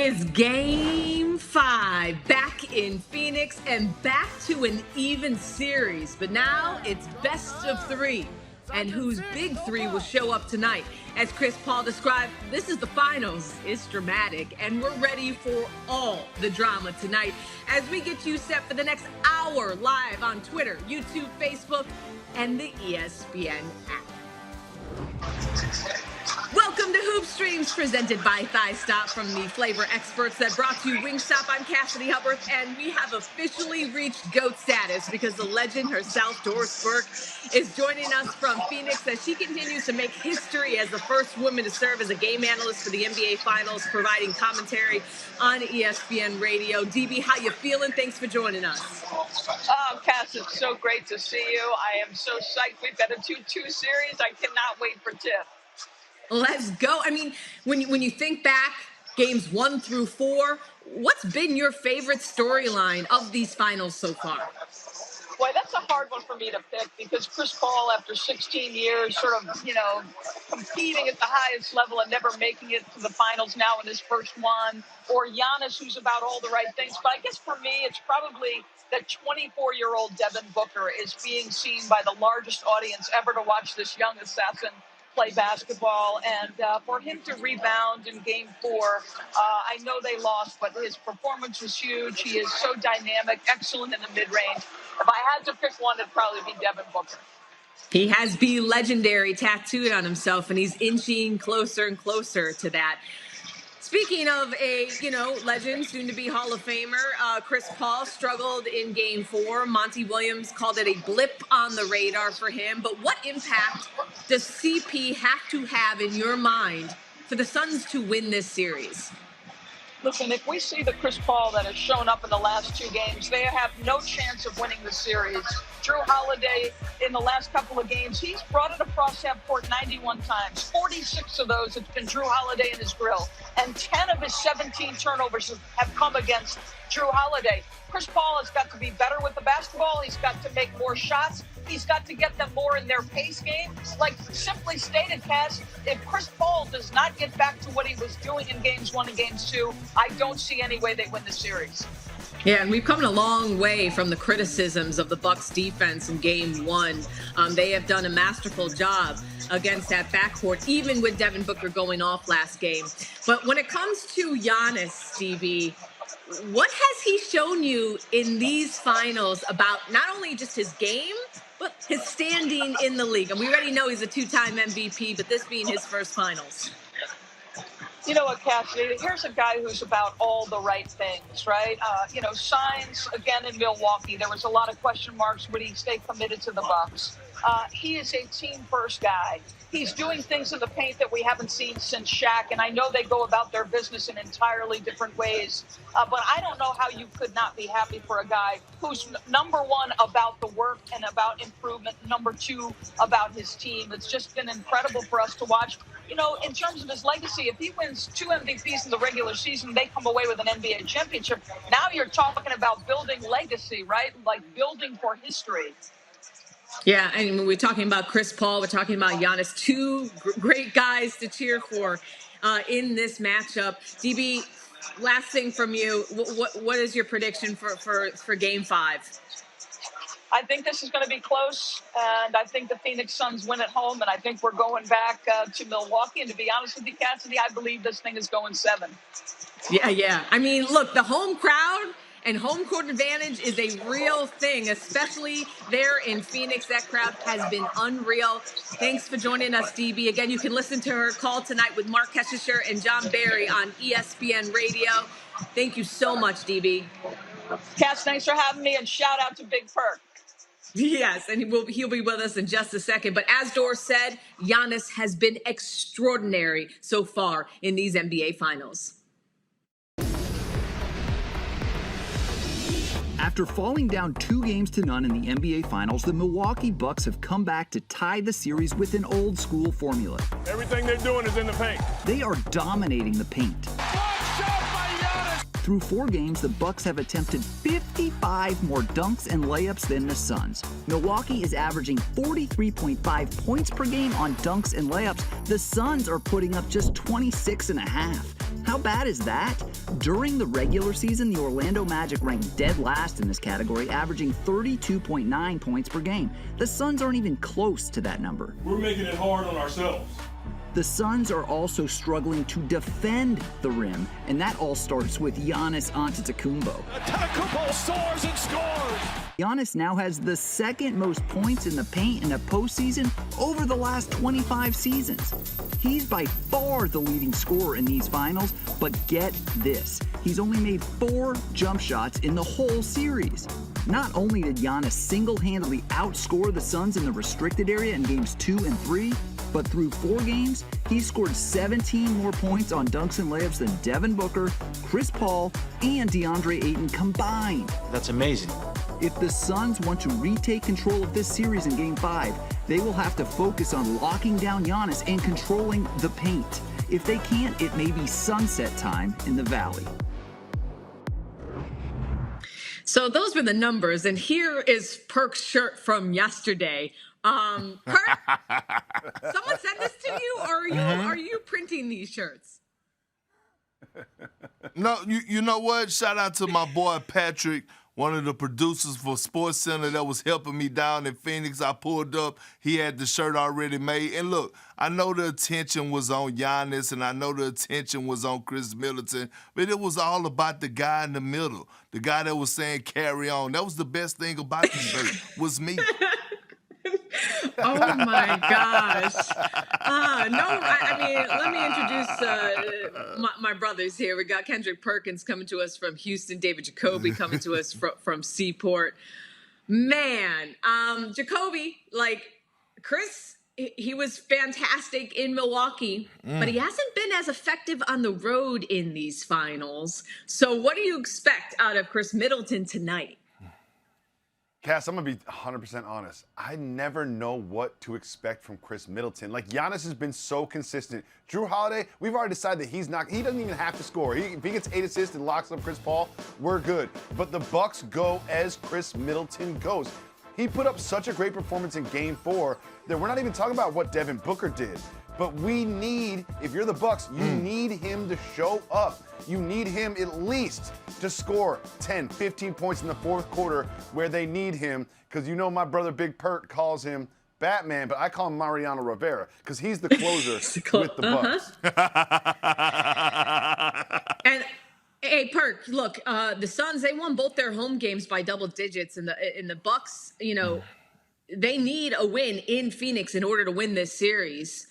is Game 5, back in Phoenix and back to an even series. But now it's best of 3. And whose big 3 will show up tonight? As Chris Paul described, this is the finals. It's dramatic, and we're ready for all the drama tonight as we get you set for the next hour live on Twitter, YouTube, Facebook, and the ESPN app. Welcome to Hoop Streams, presented by Thigh Stop from the flavor experts that brought you Wingstop. I'm Cassidy, Hubbarth, and we have officially reached GOAT status because the legend herself, Doris Burke, is joining us from Phoenix as she continues to make history as the first woman to serve as a game analyst for the NBA Finals, providing commentary on ESPN Radio. DB, how you feeling? Thanks for joining us. Oh, Cass, it's so great to see you. I am so psyched. We've got a 2-2 series. I cannot wait for tip. Let's go. I mean, when you think back, games 1 through 4, what's been your favorite storyline of these finals so far? Boy, that's a hard one for me to pick because Chris Paul, after 16 years, sort of, competing at the highest level and never making it to the finals now in his first one, or Giannis, who's about all the right things. But I guess for me, it's probably that 24-year-old Devin Booker is being seen by the largest audience ever to watch this young assassin play basketball, and for him to rebound in Game 4, I know they lost, but his performance was huge. He is so dynamic, excellent in the mid-range. If I had to pick one, it'd probably be Devin Booker. He has "Be Legendary" tattooed on himself, and he's inching closer and closer to that. Speaking of a, legend, soon-to-be Hall of Famer, Chris Paul struggled in Game 4. Monty Williams called it a blip on the radar for him. But what impact does CP have to have in your mind for the Suns to win this series? Listen, if we see the Chris Paul that has shown up in the last 2 games, they have no chance of winning the series. Jrue Holiday, in the last couple of games, he's brought it across half court 91 times. 46 of those, it's been Jrue Holiday and his grill. And 10 of his 17 turnovers have come against Jrue Holiday. Chris Paul has got to be better with the basketball. He's got to make more shots. He's got to get them more in their pace game. Like simply stated, Cass, if Chris Paul does not get back to what he was doing in Games 1 and Games 2, I don't see any way they win the series. Yeah, and we've come a long way from the criticisms of the Bucks defense in Game 1. They have done a masterful job against that backcourt, even with Devin Booker going off last game. But when it comes to Giannis, DB, what has he shown you in these finals about not only just his game, but his standing in the league? And we already know he's a 2-time MVP, but this being his first finals. You know what, Cassidy? Here's a guy who's about all the right things, right? Signs again in Milwaukee. There was a lot of question marks. Would he stay committed to the Bucks? He is a team-first guy. He's doing things in the paint that we haven't seen since Shaq, and I know they go about their business in entirely different ways. But I don't know how you could not be happy for a guy who's, number one, about the work and about improvement, number 2, about his team. It's just been incredible for us to watch. In terms of his legacy, if he wins 2 MVPs in the regular season, they come away with an NBA championship. Now you're talking about building legacy, right? Like building for history. Yeah, and when we're talking about Chris Paul, we're talking about Giannis, 2 great guys to cheer for in this matchup. DB, last thing from you, what is your prediction for Game 5? I think this is going to be close, and I think the Phoenix Suns win at home, and I think we're going back to Milwaukee. And to be honest with you, Cassidy, I believe this thing is going 7. Yeah. I mean, look, the home crowd and home court advantage is a real thing, especially there in Phoenix. That crowd has been unreal. Thanks for joining us, DB. Again, you can listen to her call tonight with Mark Keshisher and John Barry on ESPN Radio. Thank you so much, DB. Cass, thanks for having me, and shout out to Big Perk. Yes, and he'll be with us in just a second. But as Doris said, Giannis has been extraordinary so far in these NBA Finals. After falling down 2-0 in the NBA Finals, the Milwaukee Bucks have come back to tie the series with an old-school formula. Everything they're doing is in the paint. They are dominating the paint. Through 4 games, the Bucks have attempted 55 more dunks and layups than the Suns. Milwaukee is averaging 43.5 points per game on dunks and layups. The Suns are putting up just 26.5. How bad is that? During the regular season, the Orlando Magic ranked dead last in this category, averaging 32.9 points per game. The Suns aren't even close to that number. We're making it hard on ourselves. The Suns are also struggling to defend the rim, and that all starts with Giannis Antetokounmpo. Antetokounmpo soars and scores! Giannis now has the second most points in the paint in a postseason over the last 25 seasons. He's by far the leading scorer in these finals, but get this, he's only made 4 jump shots in the whole series. Not only did Giannis single-handedly outscore the Suns in the restricted area in games 2 and 3, but through 4 games, he scored 17 more points on dunks and layups than Devin Booker, Chris Paul, and DeAndre Ayton combined. That's amazing. If the Suns want to retake control of this series in Game 5, they will have to focus on locking down Giannis and controlling the paint. If they can't, it may be sunset time in the Valley. So those were the numbers, and here is Perk's shirt from yesterday. Perk, someone sent this to you, or are you printing these shirts? No, you know what? Shout out to my boy Patrick, one of the producers for Sports Center that was helping me down in Phoenix. I pulled up. He had the shirt already made. And look, I know the attention was on Giannis, and I know the attention was on Chris Middleton, but it was all about the guy in the middle, the guy that was saying carry on. That was the best thing about the shirt, was me. Oh my gosh. I mean, let me introduce my brothers here. We got Kendrick Perkins coming to us from Houston, David Jacoby coming to us from Seaport. Man, Jacoby, like Chris, he was fantastic in Milwaukee, but he hasn't been as effective on the road in these finals. So what do you expect out of Chris Middleton tonight? Cass, I'm going to be 100% honest. I never know what to expect from Chris Middleton. Like, Giannis has been so consistent. Jrue Holiday, we've already decided that he doesn't even have to score. If he gets 8 assists and locks up Chris Paul, we're good. But the Bucks go as Chris Middleton goes. He put up such a great performance in Game 4 that we're not even talking about what Devin Booker did. But we need, if you're the Bucks, you need him to show up. You need him at least to score 10, 15 points in the fourth quarter where they need him. Because you know my brother Big Perk calls him Batman, but I call him Mariano Rivera because he's the closer with the Bucks. And hey, Perk, look, the Suns, they won both their home games by double digits, and the Bucks, you know, they need a win in Phoenix in order to win this series.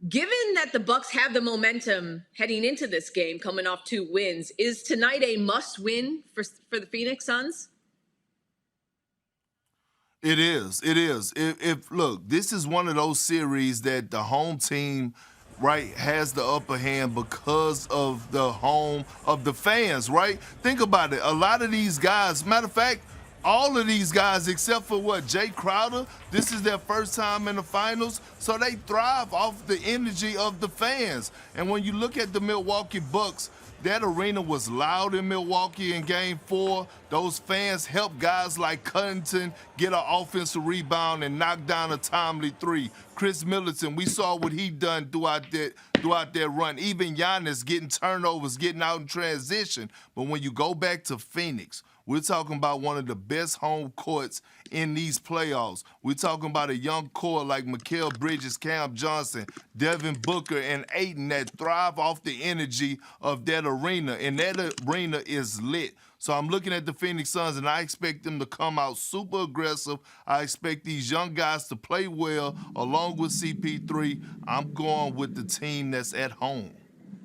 Given that the Bucks have the momentum heading into this game, coming off 2 wins, is tonight a must-win for the Phoenix Suns? It is. It is. If look, this is one of those series that the home team, right, has the upper hand because of the home of the fans, right? Think about it. A lot of these guys, matter of fact, all of these guys, except for Jay Crowder, this is their first time in the finals, so they thrive off the energy of the fans. And when you look at the Milwaukee Bucks, that arena was loud in Milwaukee in Game 4. Those fans helped guys like Covington get an offensive rebound and knock down a timely 3. Chris Middleton, we saw what he done throughout that run. Even Giannis getting turnovers, getting out in transition. But when you go back to Phoenix, we're talking about one of the best home courts in these playoffs. We're talking about a young core like Mikal Bridges, Cam Johnson, Devin Booker, and Ayton that thrive off the energy of that arena, and that arena is lit. So I'm looking at the Phoenix Suns, and I expect them to come out super aggressive. I expect these young guys to play well along with CP3. I'm going with the team that's at home.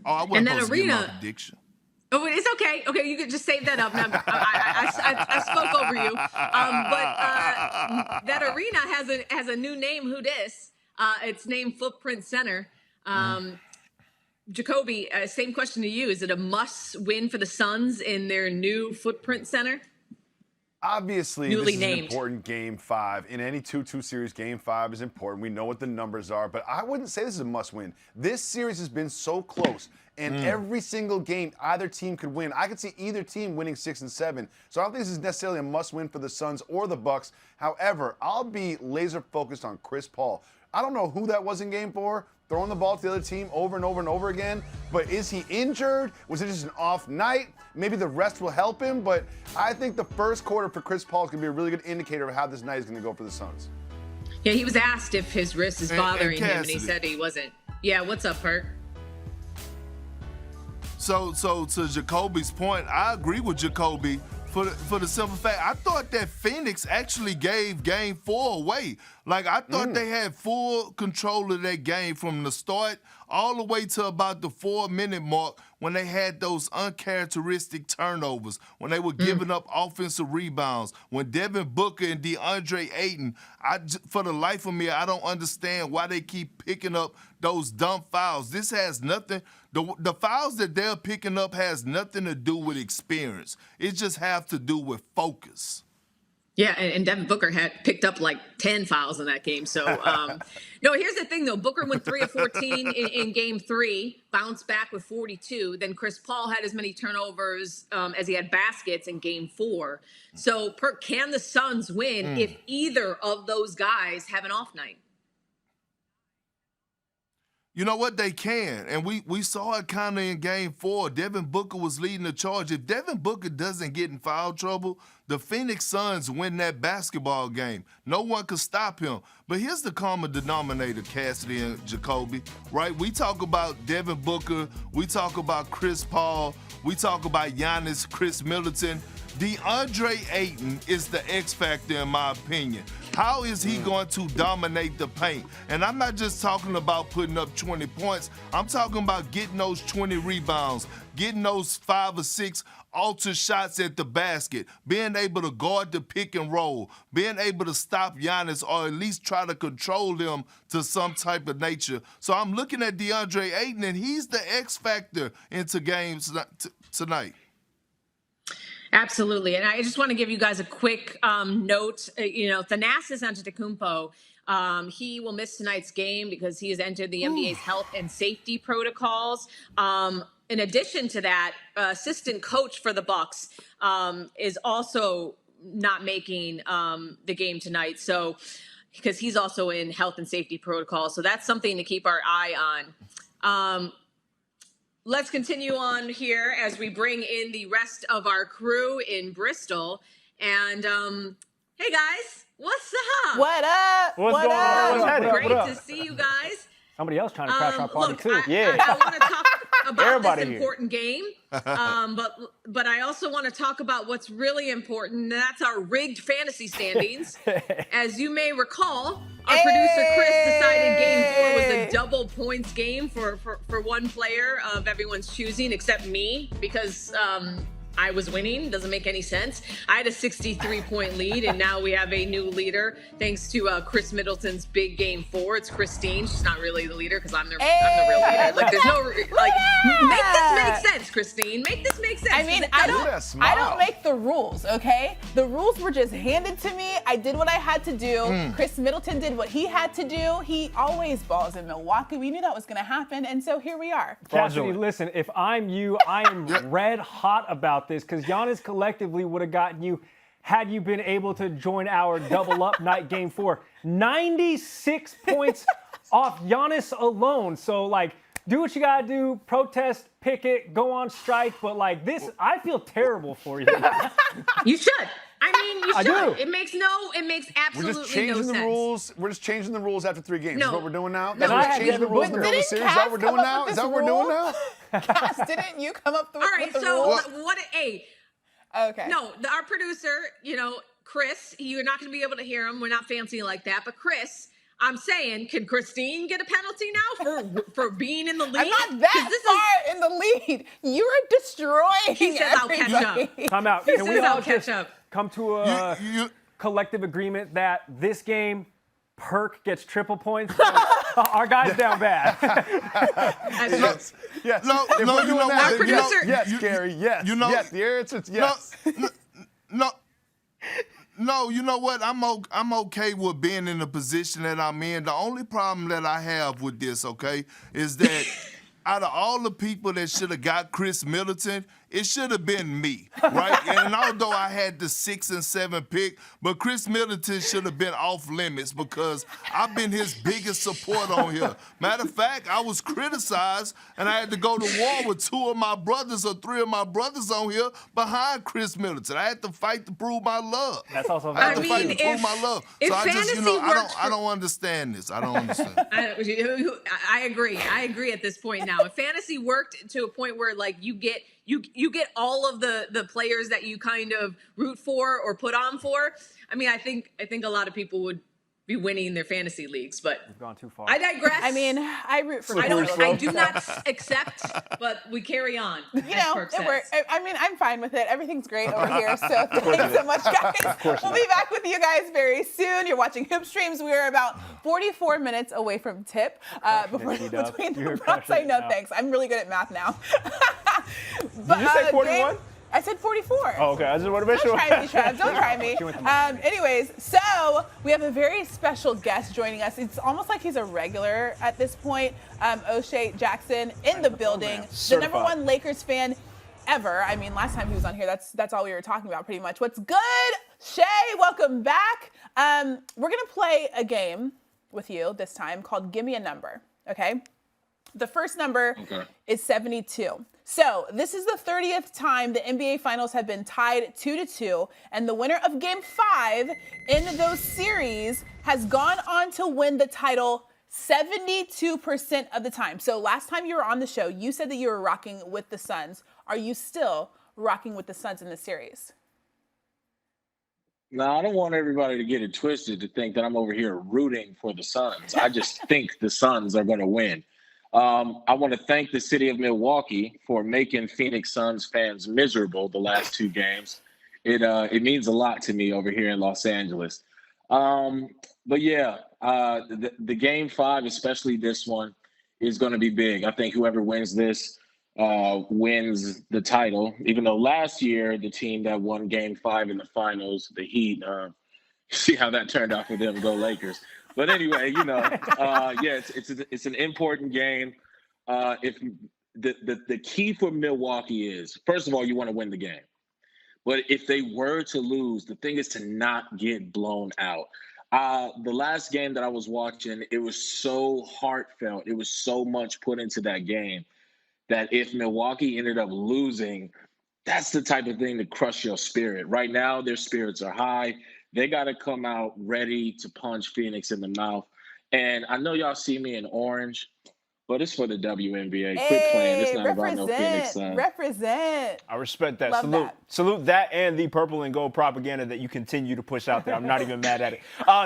Oh, I wasn't supposed to give my prediction. Oh, it's okay. Okay, you can just save that up. I spoke over you. But that arena has a new name. Who dis? It's named Footprint Center. Jacoby, same question to you. Is it a must-win for the Suns in their new Footprint Center? Obviously, Newly this is named. an important Game 5. In any 2-2 series, Game 5 is important. We know what the numbers are, but I wouldn't say this is a must-win. This series has been so close, and every single game either team could win. I could see either team winning 6 and 7, so I don't think this is necessarily a must-win for the Suns or the Bucks. However, I'll be laser-focused on Chris Paul. I don't know who that was in Game 4, throwing the ball to the other team over and over and over again, but is he injured? Was it just an off night? Maybe the rest will help him, but I think the first quarter for Chris Paul is going to be a really good indicator of how this night is going to go for the Suns. Yeah, he was asked if his wrist is bothering him, and he Cassidy. said he wasn't. Yeah, what's up, Burke? So to Jacoby's point, I agree with Jacoby for the simple fact, I thought that Phoenix actually gave Game 4 away. Like, I thought they had full control of that game from the start all the way to about the 4-minute mark when they had those uncharacteristic turnovers, when they were giving up offensive rebounds, when Devin Booker and DeAndre Ayton, for the life of me, I don't understand why they keep picking up those dumb fouls. This has nothing, the fouls that they're picking up has nothing to do with experience. It just has to do with focus. Yeah, and Devin Booker had picked up like 10 fouls in that game. So, no, here's the thing, though. Booker went 3 of 14 in Game 3, bounced back with 42. Then Chris Paul had as many turnovers as he had baskets in Game 4. So, can the Suns win if either of those guys have an off night? You know what? They can. And we saw it kind of in Game 4. Devin Booker was leading the charge. If Devin Booker doesn't get in foul trouble, the Phoenix Suns win that basketball game. No one could stop him. But here's the common denominator, Cassidy and Jacoby, right? We talk about Devin Booker. We talk about Chris Paul. We talk about Giannis, Chris Middleton. DeAndre Ayton is the X factor, in my opinion. How is he going to dominate the paint? And I'm not just talking about putting up 20 points. I'm talking about getting those 20 rebounds, getting those 5 or 6 alter shots at the basket, being able to guard the pick and roll, being able to stop Giannis or at least try to control them to some type of nature. So I'm looking at DeAndre Ayton, and he's the X factor into games tonight. Absolutely. And I just want to give you guys a quick note. Thanasis Antetokounmpo, he will miss tonight's game because he has entered the NBA's health and safety protocols. In addition to that, assistant coach for the Bucks is also not making the game tonight. So, because he's also in health and safety protocols. So that's something to keep our eye on. Let's continue on here as we bring in the rest of our crew in Bristol. And hey guys, what's up? What up? What's going on? What's happening? Great What up? to see you guys. Somebody else trying to crash our party Look, too. I want to talk about Everybody this here. important game, but I also want to talk about what's really important, and that's our rigged fantasy standings. As you may recall, our producer Chris decided Game 4 was a double points game for one player of everyone's choosing, except me, because I was winning. Doesn't make any sense. I had a 63-point lead, and now we have a new leader thanks to Chris Middleton's big Game 4. It's Christine. She's not really the leader because I'm the real leader. Like, there's no make this make sense, Christine. Make this make sense. I mean, I don't make the rules, okay? The rules were just handed to me. I did what I had to do. Chris Middleton did what he had to do. He always balls in Milwaukee. We knew that was going to happen, and so here we are. Cassidy, listen, if I'm you, I am red hot about this because Giannis collectively would have gotten you had you been able to join our double up night Game 4. 96 points off Giannis alone. So, like, do what you got to do, protest, picket, go on strike. But, like, this, I feel terrible for you. You should. I mean, you should. I do. It makes absolutely We're just changing no the sense. rules. We're just changing the rules after 3 games. No. Is what we're doing now? No. We're I just had changing the rules in the middle of the series. Is that what we're doing now? Is that what we're doing now? Cass, didn't you come up with All right, the so rules? Okay. No, our producer, Chris, you're not going to be able to hear him. We're not fancy like that. But Chris, I'm saying, can Christine get a penalty now for being in the lead? I'm not that far in the lead. You are destroying He says I'll catch everybody. up. Time out. He Can we says all I'll catch just up. come to a You- collective agreement that this game, Perk gets triple points? Our guy's down bad. Yes. Yes. No, If no, we're you doing know that, what? yes, Producer- yes, Gary, yes. you know- Yes, the answer is yes. No. No, you know what? I'm okay with being in the position that I'm in. The only problem that I have with this, okay, is that out of all the people that should have got Chris Middleton, it should have been me, right? And although I had the 6 and 7 pick, but Chris Middleton should have been off limits because I've been his biggest support on here. Matter of fact, I was criticized, and I had to go to war with 2 of my brothers or 3 of my brothers on here behind Chris Middleton. I had to fight to prove my love. That's also I had to fight to if- prove my love. if So I just, fantasy worked I don't understand this. I don't understand. I agree. I agree at this point now. If fantasy worked to a point where like you get all of the players that you kind of root for or put on for, I mean, I think a lot of people would be winning their fantasy leagues, but We've gone too far. I digress. I mean, I root for. I do not accept, but we carry on. You know, it works. I mean, I'm fine with it. Everything's great over here. So thanks so much, guys. We'll be back with you guys very soon. You're watching Hoop Streams. We are about 44 minutes away from tip. Between the blocks. I know, thanks. I'm really good at math now. Did you say 41? I said 44. Oh, okay. I just want to make sure. Don't try me, Trev. Don't try me. Anyways, so we have a very special guest joining us. It's almost like he's a regular at this point. O'Shea Jackson in the building, the number one Lakers fan ever. I mean, last time he was on here, that's all we were talking about pretty much. What's good? Shay, welcome back. We're going to play a game with you this time called Give Me a Number, okay? The first number is 72. So this is the 30th time the NBA Finals have been tied 2-2, and the winner of Game 5 in those series has gone on to win the title 72% of the time. So last time you were on the show, you said that you were rocking with the Suns. Are you still rocking with the Suns in the series? No, I don't want everybody to get it twisted to think that I'm over here rooting for the Suns. I just think the Suns are going to win. I want to thank the city of Milwaukee for making Phoenix Suns fans miserable the last 2 games. It means a lot to me over here in Los Angeles. But yeah, the Game 5, especially this one, is going to be big. I think whoever wins this wins the title. Even though last year the team that won Game 5 in the finals, the Heat, see how that turned out for them. Go Lakers. But anyway, you know, yeah, it's an important game. If the key for Milwaukee is, first of all, you want to win the game. But if they were to lose, the thing is to not get blown out. The last game that I was watching, it was so heartfelt. It was so much put into that game that if Milwaukee ended up losing, that's the type of thing to crush your spirit. Right now, their spirits are high. They got to come out ready to punch Phoenix in the mouth. And I know y'all see me in orange, but it's for the WNBA. Quit playing. It's not about no Phoenix Suns. Represent. I respect that. Love Salute that and the purple and gold propaganda that you continue to push out there. I'm not even mad at it.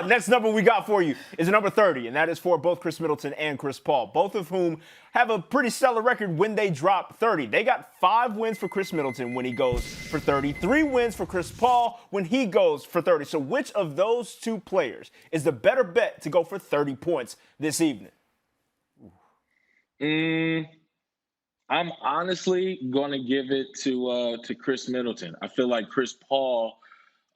Next number we got for you is number 30, and that is for both Chris Middleton and Chris Paul, both of whom have a pretty stellar record when they drop 30. They got 5 wins for Chris Middleton when he goes for 30, 3 wins for Chris Paul when he goes for 30. So which of those 2 players is the better bet to go for 30 points this evening? I'm honestly going to give it to Chris Middleton. I feel like Chris Paul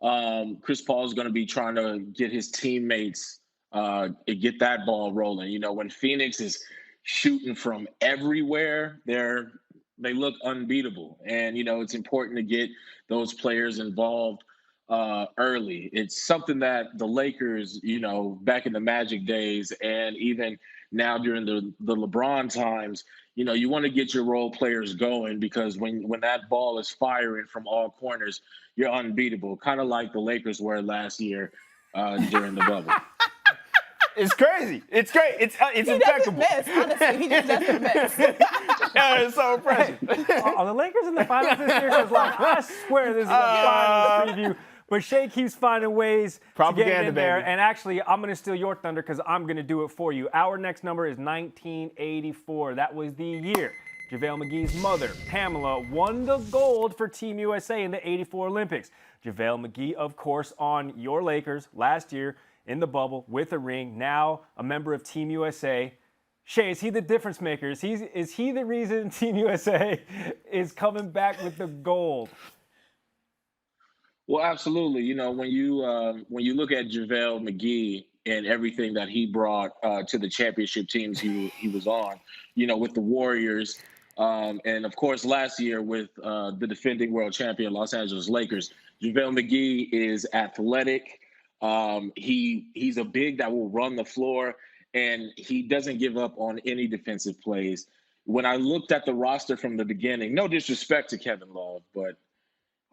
is going to be trying to get his teammates get that ball rolling. You know, when Phoenix is shooting from everywhere, they look unbeatable. And, you know, it's important to get those players involved early. It's something that the Lakers, you know, back in the Magic days and even now during the LeBron times, you know, you want to get your role players going because when that ball is firing from all corners, you're unbeatable, kind of like the Lakers were last year during the bubble. It's crazy. It's great. It's impeccable. Doesn't miss, honestly. He just doesn't miss. Yeah, it's so impressive. Are the Lakers in the finals this year? Because, like, I swear this is a finals preview. But Shea keeps finding ways to get in there. Baby. And actually, I'm going to steal your thunder because I'm going to do it for you. Our next number is 1984. That was the year JaVale McGee's mother, Pamela, won the gold for Team USA in the 84 Olympics. JaVale McGee, of course, on your Lakers last year in the bubble with a ring, now a member of Team USA. Shea, is he the difference maker? Is he the reason Team USA is coming back with the gold? Well, absolutely. When you look at JaVale McGee and everything that he brought to the championship teams he was on, with the Warriors, and of course last year with the defending world champion Los Angeles Lakers, JaVale McGee is athletic. He's a big that will run the floor, and he doesn't give up on any defensive plays. When I looked at the roster from the beginning, no disrespect to Kevin Love, but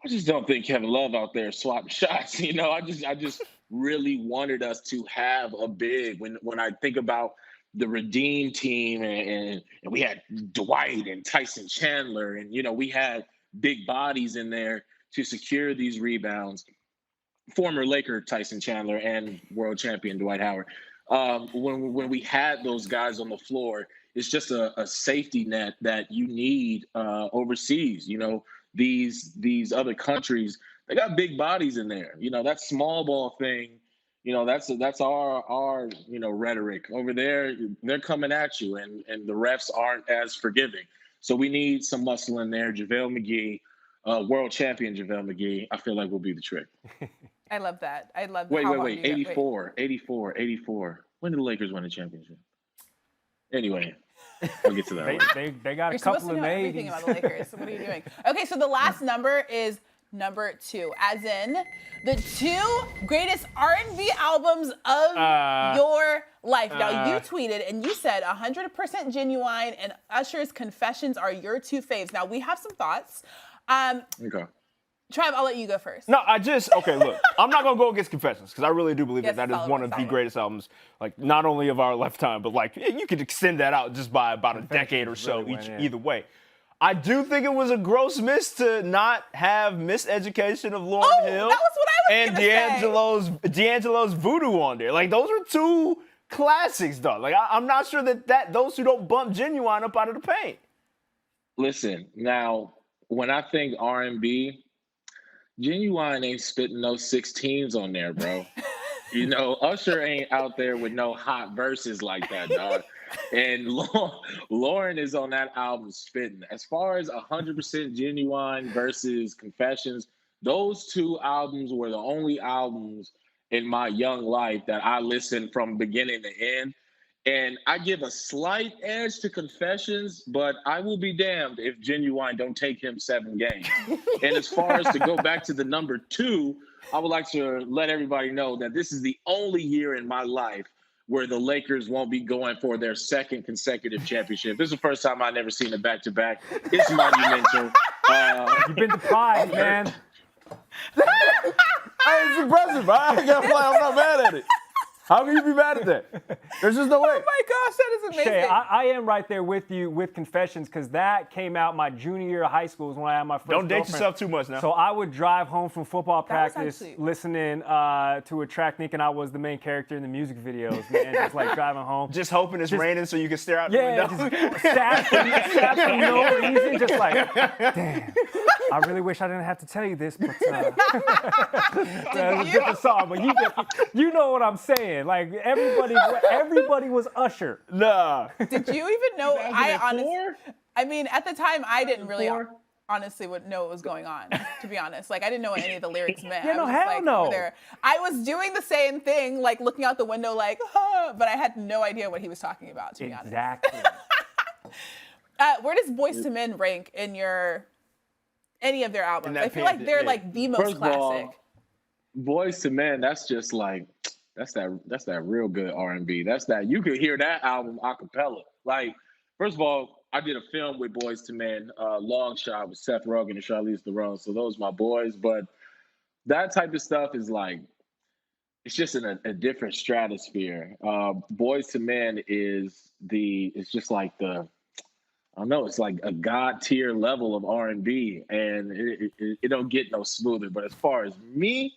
I just don't think Kevin Love out there swapping shots. I just really wanted us to have a big. When I think about the Redeem team and we had Dwight and Tyson Chandler, and we had big bodies in there to secure these rebounds. Former Laker Tyson Chandler and world champion Dwight Howard. When we had those guys on the floor, it's just a safety net that you need overseas. These other countries, they got big bodies in there. That small ball thing, that's our rhetoric. Over there, they're coming at you, and the refs aren't as forgiving. So we need some muscle in there. JaVale McGee, world champion JaVale McGee, I feel like will be the trick. I love that. I love that. Wait. 84. When did the Lakers win the championship? Anyway, I'll get to that. They got You're a couple supposed to of know 80s. everything about the Lakers. So what are you doing? Okay, so the last number is number 2, as in the 2 greatest R&B albums of your life. Now, you tweeted and you said 100% Genuine and Usher's Confessions are your 2 faves. Now, we have some thoughts. Okay. Trav, I'll let you go first. No, okay, look, I'm not going to go against Confessions because I really do believe that is one of the greatest albums, like, not only of our lifetime, but, like, you could extend that out just by about a decade or so either way. I do think it was a gross miss to not have Miseducation of Lauryn Hill that was what I was and D'Angelo's Voodoo on there. Like, those were 2 classics, though. Like, I'm not sure that those who don't bump Genuine up out of the paint. Listen, now, when I think R&B, Genuine ain't spitting no 16s on there, bro. Usher ain't out there with no hot verses like that, dog. And Lauren is on that album spitting. As far as 100% Genuine versus Confessions, those 2 albums were the only albums in my young life that I listened from beginning to end. And I give a slight edge to Confessions, but I will be damned if Genuine don't take him 7 games. And as far as to go back to the number 2, I would like to let everybody know that this is the only year in my life where the Lakers won't be going for their 2nd consecutive championship. This is the first time I've never seen a back-to-back. It's monumental. You've been deprived, man. It's impressive. I'm not mad at it. How can you be mad at that? There's just no way. Oh my gosh, that is amazing. Shay, I am right there with you with Confessions because that came out my junior year of high school is when I had my first Don't date girlfriend. yourself too much now. So I would drive home from football practice actually... listening to a track thinking I was the main character in the music videos, man. Just like driving home. Just hoping it's raining so you can stare out the window. Just sad for no reason. Just like, damn. I really wish I didn't have to tell you this, but it's a different song. But you know what I'm saying. Like everybody was Usher. Nah. Did you even know? I mean, at the time, I didn't really honestly would know what was going on. To be honest, like I didn't know what any of the lyrics meant. Yeah, no, hell no. I was doing the same thing, like looking out the window, like, but I had no idea what he was talking about. To be honest. Exactly. Where does Boyz II Men rank in any of their albums? I feel like they're like the most classic. Boyz II Men, that's just like that's that real good R&B. That's that you could hear that album a cappella. Like, first of all, I did a film with Boyz II Men, Long Shot with Seth Rogen and Charlize Theron. So those are my boys. But that type of stuff is like, it's just in a different stratosphere. Boyz II Men it's just like I don't know, it's like a God tier level of R&B, and it don't get no smoother. But as far as me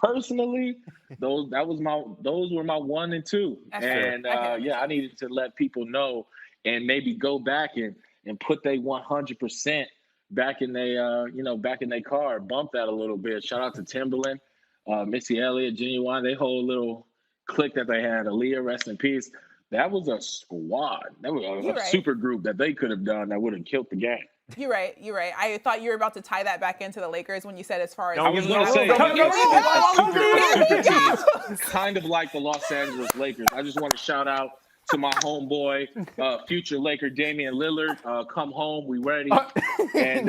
personally, those were my 1 and 2. And I needed to let people know and maybe go back and put they 100% back in their car, bump that a little bit. Shout out to Timbaland, Missy Elliott, Genuine, they whole little clique that they had, Aaliyah, rest in peace. That was a squad. That was a super group that they could have done that would have killed the game. You're right. I thought you were about to tie that back into the Lakers when you said as far as. I was going to say, kind of like the Los Angeles Lakers. I just want to shout out to my homeboy, future Laker Damian Lillard. Come home, we ready. And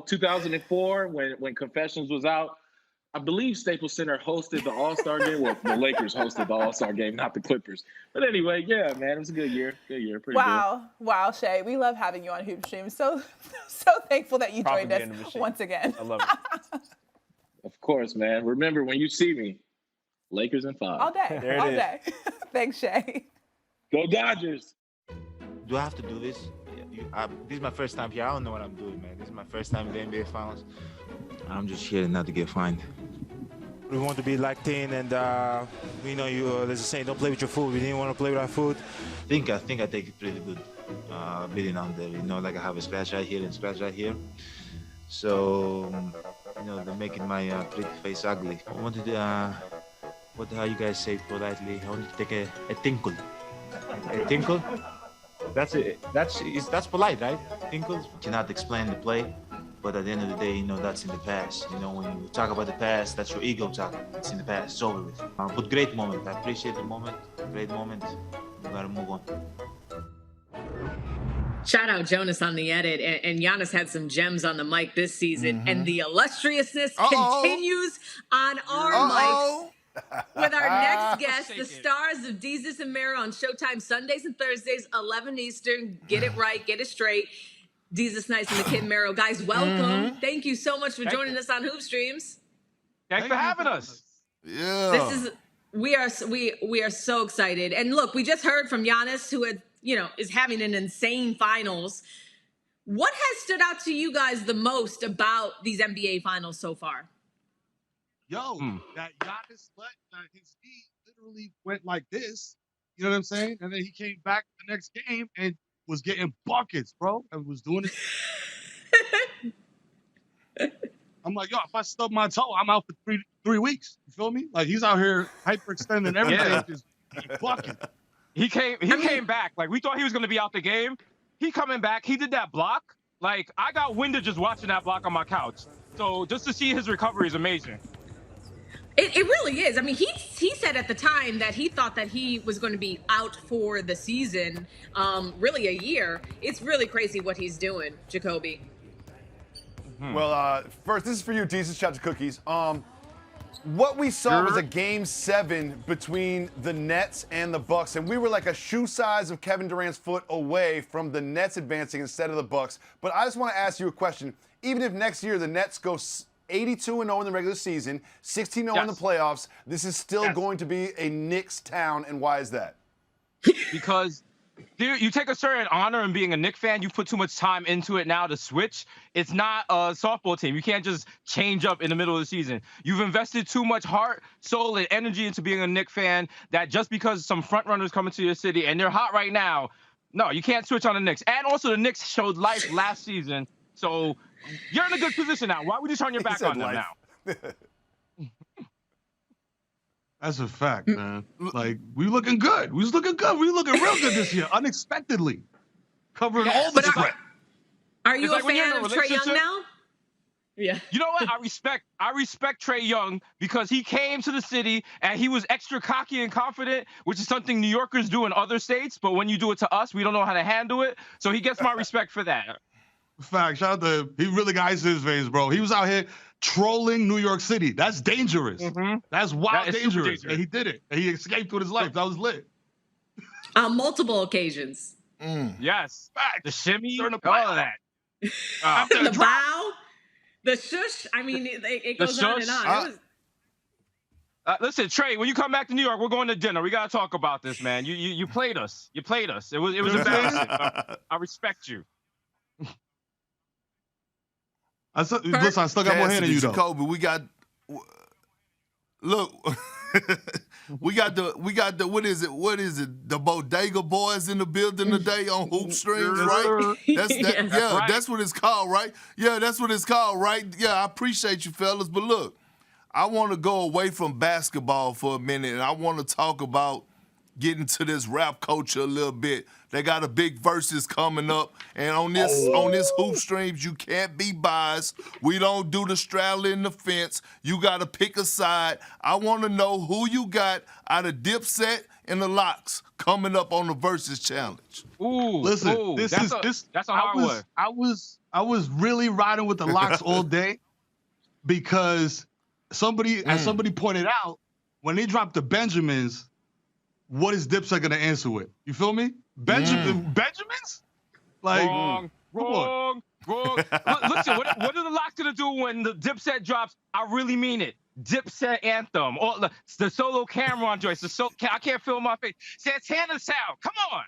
2004 when Confessions was out, I believe Staples Center hosted the All-Star game. Well, the Lakers hosted the All-Star game, not the Clippers. But anyway, yeah, man, it was a good year. Pretty good. Wow, Shay, we love having you on Hoop Stream. So thankful that you joined us once again. I love it. Of course, man. Remember, when you see me, Lakers in 5. All day. Thanks, Shay. Go Dodgers. Do I have to do this? This is my first time here. I don't know what I'm doing, man. This is my first time in the NBA Finals. I'm just here not to get fined. We want to be locked in, and there's a saying, don't play with your food. We didn't want to play with our food. I think I take it pretty good, beating on there. Like I have a scratch right here and scratch right here. So, they're making my pretty face ugly. I wanted to, what the hell you guys say politely? I wanted to take a tinkle. A tinkle? That's it. That's polite, right? Tinkle? Cannot explain the play. But at the end of the day, that's in the past. When you talk about the past, that's your ego talking. It's in the past. It's over with. But great moment. I appreciate the moment. Great moment. We gotta move on. Shout out Jonas on the edit. And Giannis had some gems on the mic this season. Mm-hmm. And the illustriousness continues on our mics. With our next guest, the stars of Desus and Mero on Showtime Sundays and Thursdays, 11 Eastern. Get it right. Get it straight. Desus Nice and the Kid Mero. Guys, welcome. Mm-hmm. Thank you so much for joining us on Hoop Streams. Thanks for having us. Yeah. We are so excited. And look, we just heard from Giannis, who is having an insane finals. What has stood out to you guys the most about these NBA finals so far? That Giannis his feet literally went like this. You know what I'm saying? And then he came back the next game and was getting buckets, bro, and was doing it. I'm like, if I stub my toe, I'm out for three weeks. You feel me? Like, he's out here hyperextending everything, just bucket. He came back. Like, we thought he was going to be out the game. He coming back. He did that block. Like, I got winded just watching that block on my couch. So just to see his recovery is amazing. It really is. I mean, he said at the time that he thought that he was going to be out for the season, really a year. It's really crazy what he's doing, Jacoby. Mm-hmm. Well, first, this is for you, Desus Chapter Cookies. What we saw was a Game 7 between the Nets and the Bucks, and we were like a shoe size of Kevin Durant's foot away from the Nets advancing instead of the Bucks. But I just want to ask you a question. Even if next year the Nets go 82-0 in the regular season, 16-0 in the playoffs, this is still going to be a Knicks town, and why is that? Because you take a certain honor in being a Knicks fan. You put too much time into it now to switch. It's not a softball team. You can't just change up in the middle of the season. You've invested too much heart, soul, and energy into being a Knicks fan that just because some front runners come into your city and they're hot right now, no, you can't switch on the Knicks. And also the Knicks showed life last season, so you're in a good position now. Why would you turn your back on them now? That's a fact, man. Like, we looking good. We was looking good. We looking real good this year, unexpectedly. Covering all the spread. Are you a fan of Trae Young now? Yeah. You know what? I respect Trae Young because he came to the city and he was extra cocky and confident, which is something New Yorkers do in other states. But when you do it to us, we don't know how to handle it. So he gets my respect for that. Fact. Shout out to him. He really got ice in his veins, bro. He was out here trolling New York City. That's dangerous. Mm-hmm. That's wild dangerous. And he did it. And he escaped with his life. That was lit. On multiple occasions. Yes. Fact. The shimmy, all of that. The bow, the shush. I mean, it goes on and on. Listen, Trae, when you come back to New York, we're going to dinner. We got to talk about this, man. You played us. You played us. It was embarrassing. I respect you. Listen, I still got more hand in you, though. Jacoby, we got the what is it? The Bodega Boys in the building today on Hoop Streams, right? That's what it's called, right? Yeah, that's what it's called, right? Yeah, I appreciate you, fellas. But look, I want to go away from basketball for a minute, and I want to talk about get into this rap culture a little bit. They got a big verses coming up, and on this Hoop Streams, you can't be biased. We don't do the straddling the fence. You got to pick a side. I want to know who you got out of Dipset and the Locks coming up on the versus challenge. Listen, that's a hard one. I was really riding with the Locks all day because somebody pointed out when they dropped the Benjamins, what is Dipset gonna answer with? You feel me? Benjamins? Like wrong. Listen, what are the Locks gonna do when the Dipset drops? I really mean it. Dipset anthem, or the solo Cameron joints. I can't feel my face. Santana sound. Come on.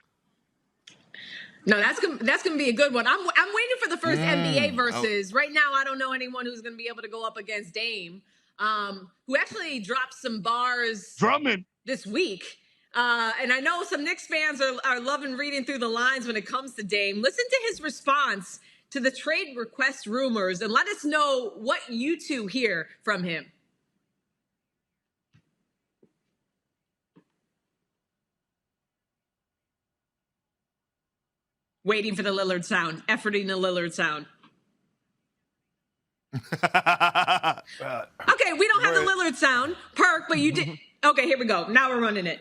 No, that's gonna be a good one. I'm waiting for the first NBA versus. Right now, I don't know anyone who's gonna be able to go up against Dame, who actually dropped some bars this week. And I know some Knicks fans are loving reading through the lines when it comes to Dame. Listen to his response to the trade request rumors and let us know what you two hear from him. Waiting for the Lillard sound. Efforting the Lillard sound. Okay, we don't have the Lillard sound. Perk, but you did. Okay, here we go. Now we're running it.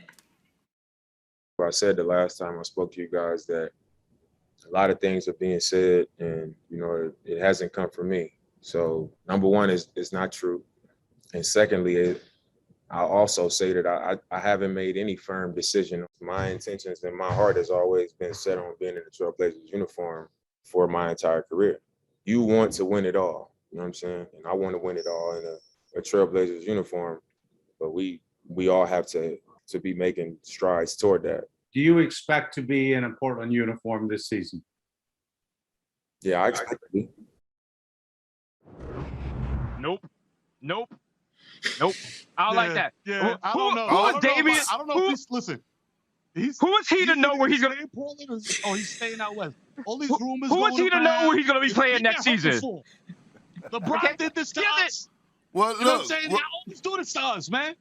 I said the last time I spoke to you guys that a lot of things are being said and, it hasn't come from me. So number one is it's not true. And secondly, I'll also say that I haven't made any firm decision. My intentions and my heart has always been set on being in the Trailblazers uniform for my entire career. You want to win it all, you know what I'm saying? And I want to win it all in a Trailblazers uniform, but we all have to be making strides toward that. Do you expect to be in a Portland uniform this season? Yeah, I expect to be. Nope. I don't like that. Yeah, I don't know. Who is Damian? I don't know if he's listen. Who is he to know where he's going to be? Portland or he's staying out west? All these rumors. Who is he to know where he's going to be playing next season? LeBron did this to us. Well, you know what I'm saying? Y'all always do this to us, man.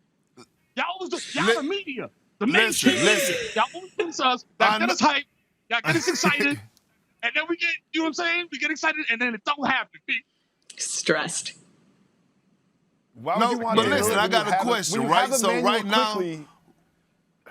Y'all always do. Y'all the media, the mainstream media. Y'all always do this to us. Y'all get us hyped. Y'all get us excited, and then we get, you know what I'm saying? We get excited, and then it don't happen. Stressed. Why would you want but listen, I got a question, right? So right now,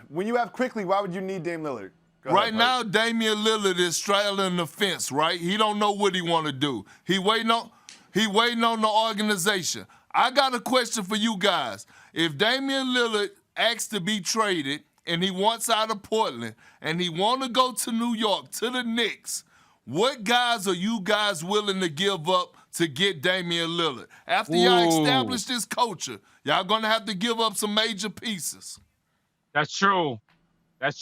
when you have quickly, why would you need Dame Lillard? Right now, Damian Lillard is straddling the fence, right? He don't know what he want to do. He waiting on the organization. I got a question for you guys. If Damian Lillard asks to be traded and he wants out of Portland and he want to go to New York, to the Knicks, what guys are you guys willing to give up to get Damian Lillard? After y'all establish this culture, y'all going to have to give up some major pieces. That's true.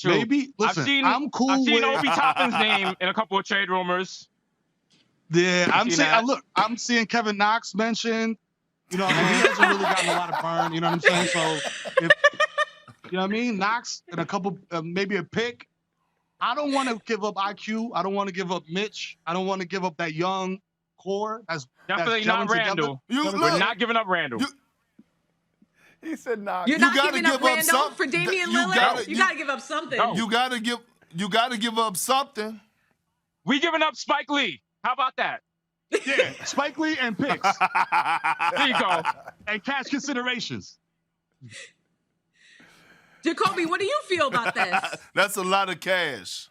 Maybe. Listen, I'm cool I've seen with Obi Toppin's name in a couple of trade rumors. Yeah, I'm seeing Kevin Knox mentioned. You know, he hasn't really gotten a lot of burn. You know what I'm saying? So, if, you know what I mean? Knox and a couple, maybe a pick. I don't want to give up IQ. I don't want to give up Mitch. I don't want to give up that young core. Definitely not Randall. We're not giving up Randall. He said Knox. You're not giving up Randall for Damian Lillard? You got to give up something. No. You got to give up something. We giving up Spike Lee. How about that? Yeah, Spike Lee and picks. There you go. And cash considerations. Jacoby, what do you feel about this? That's a lot of cash.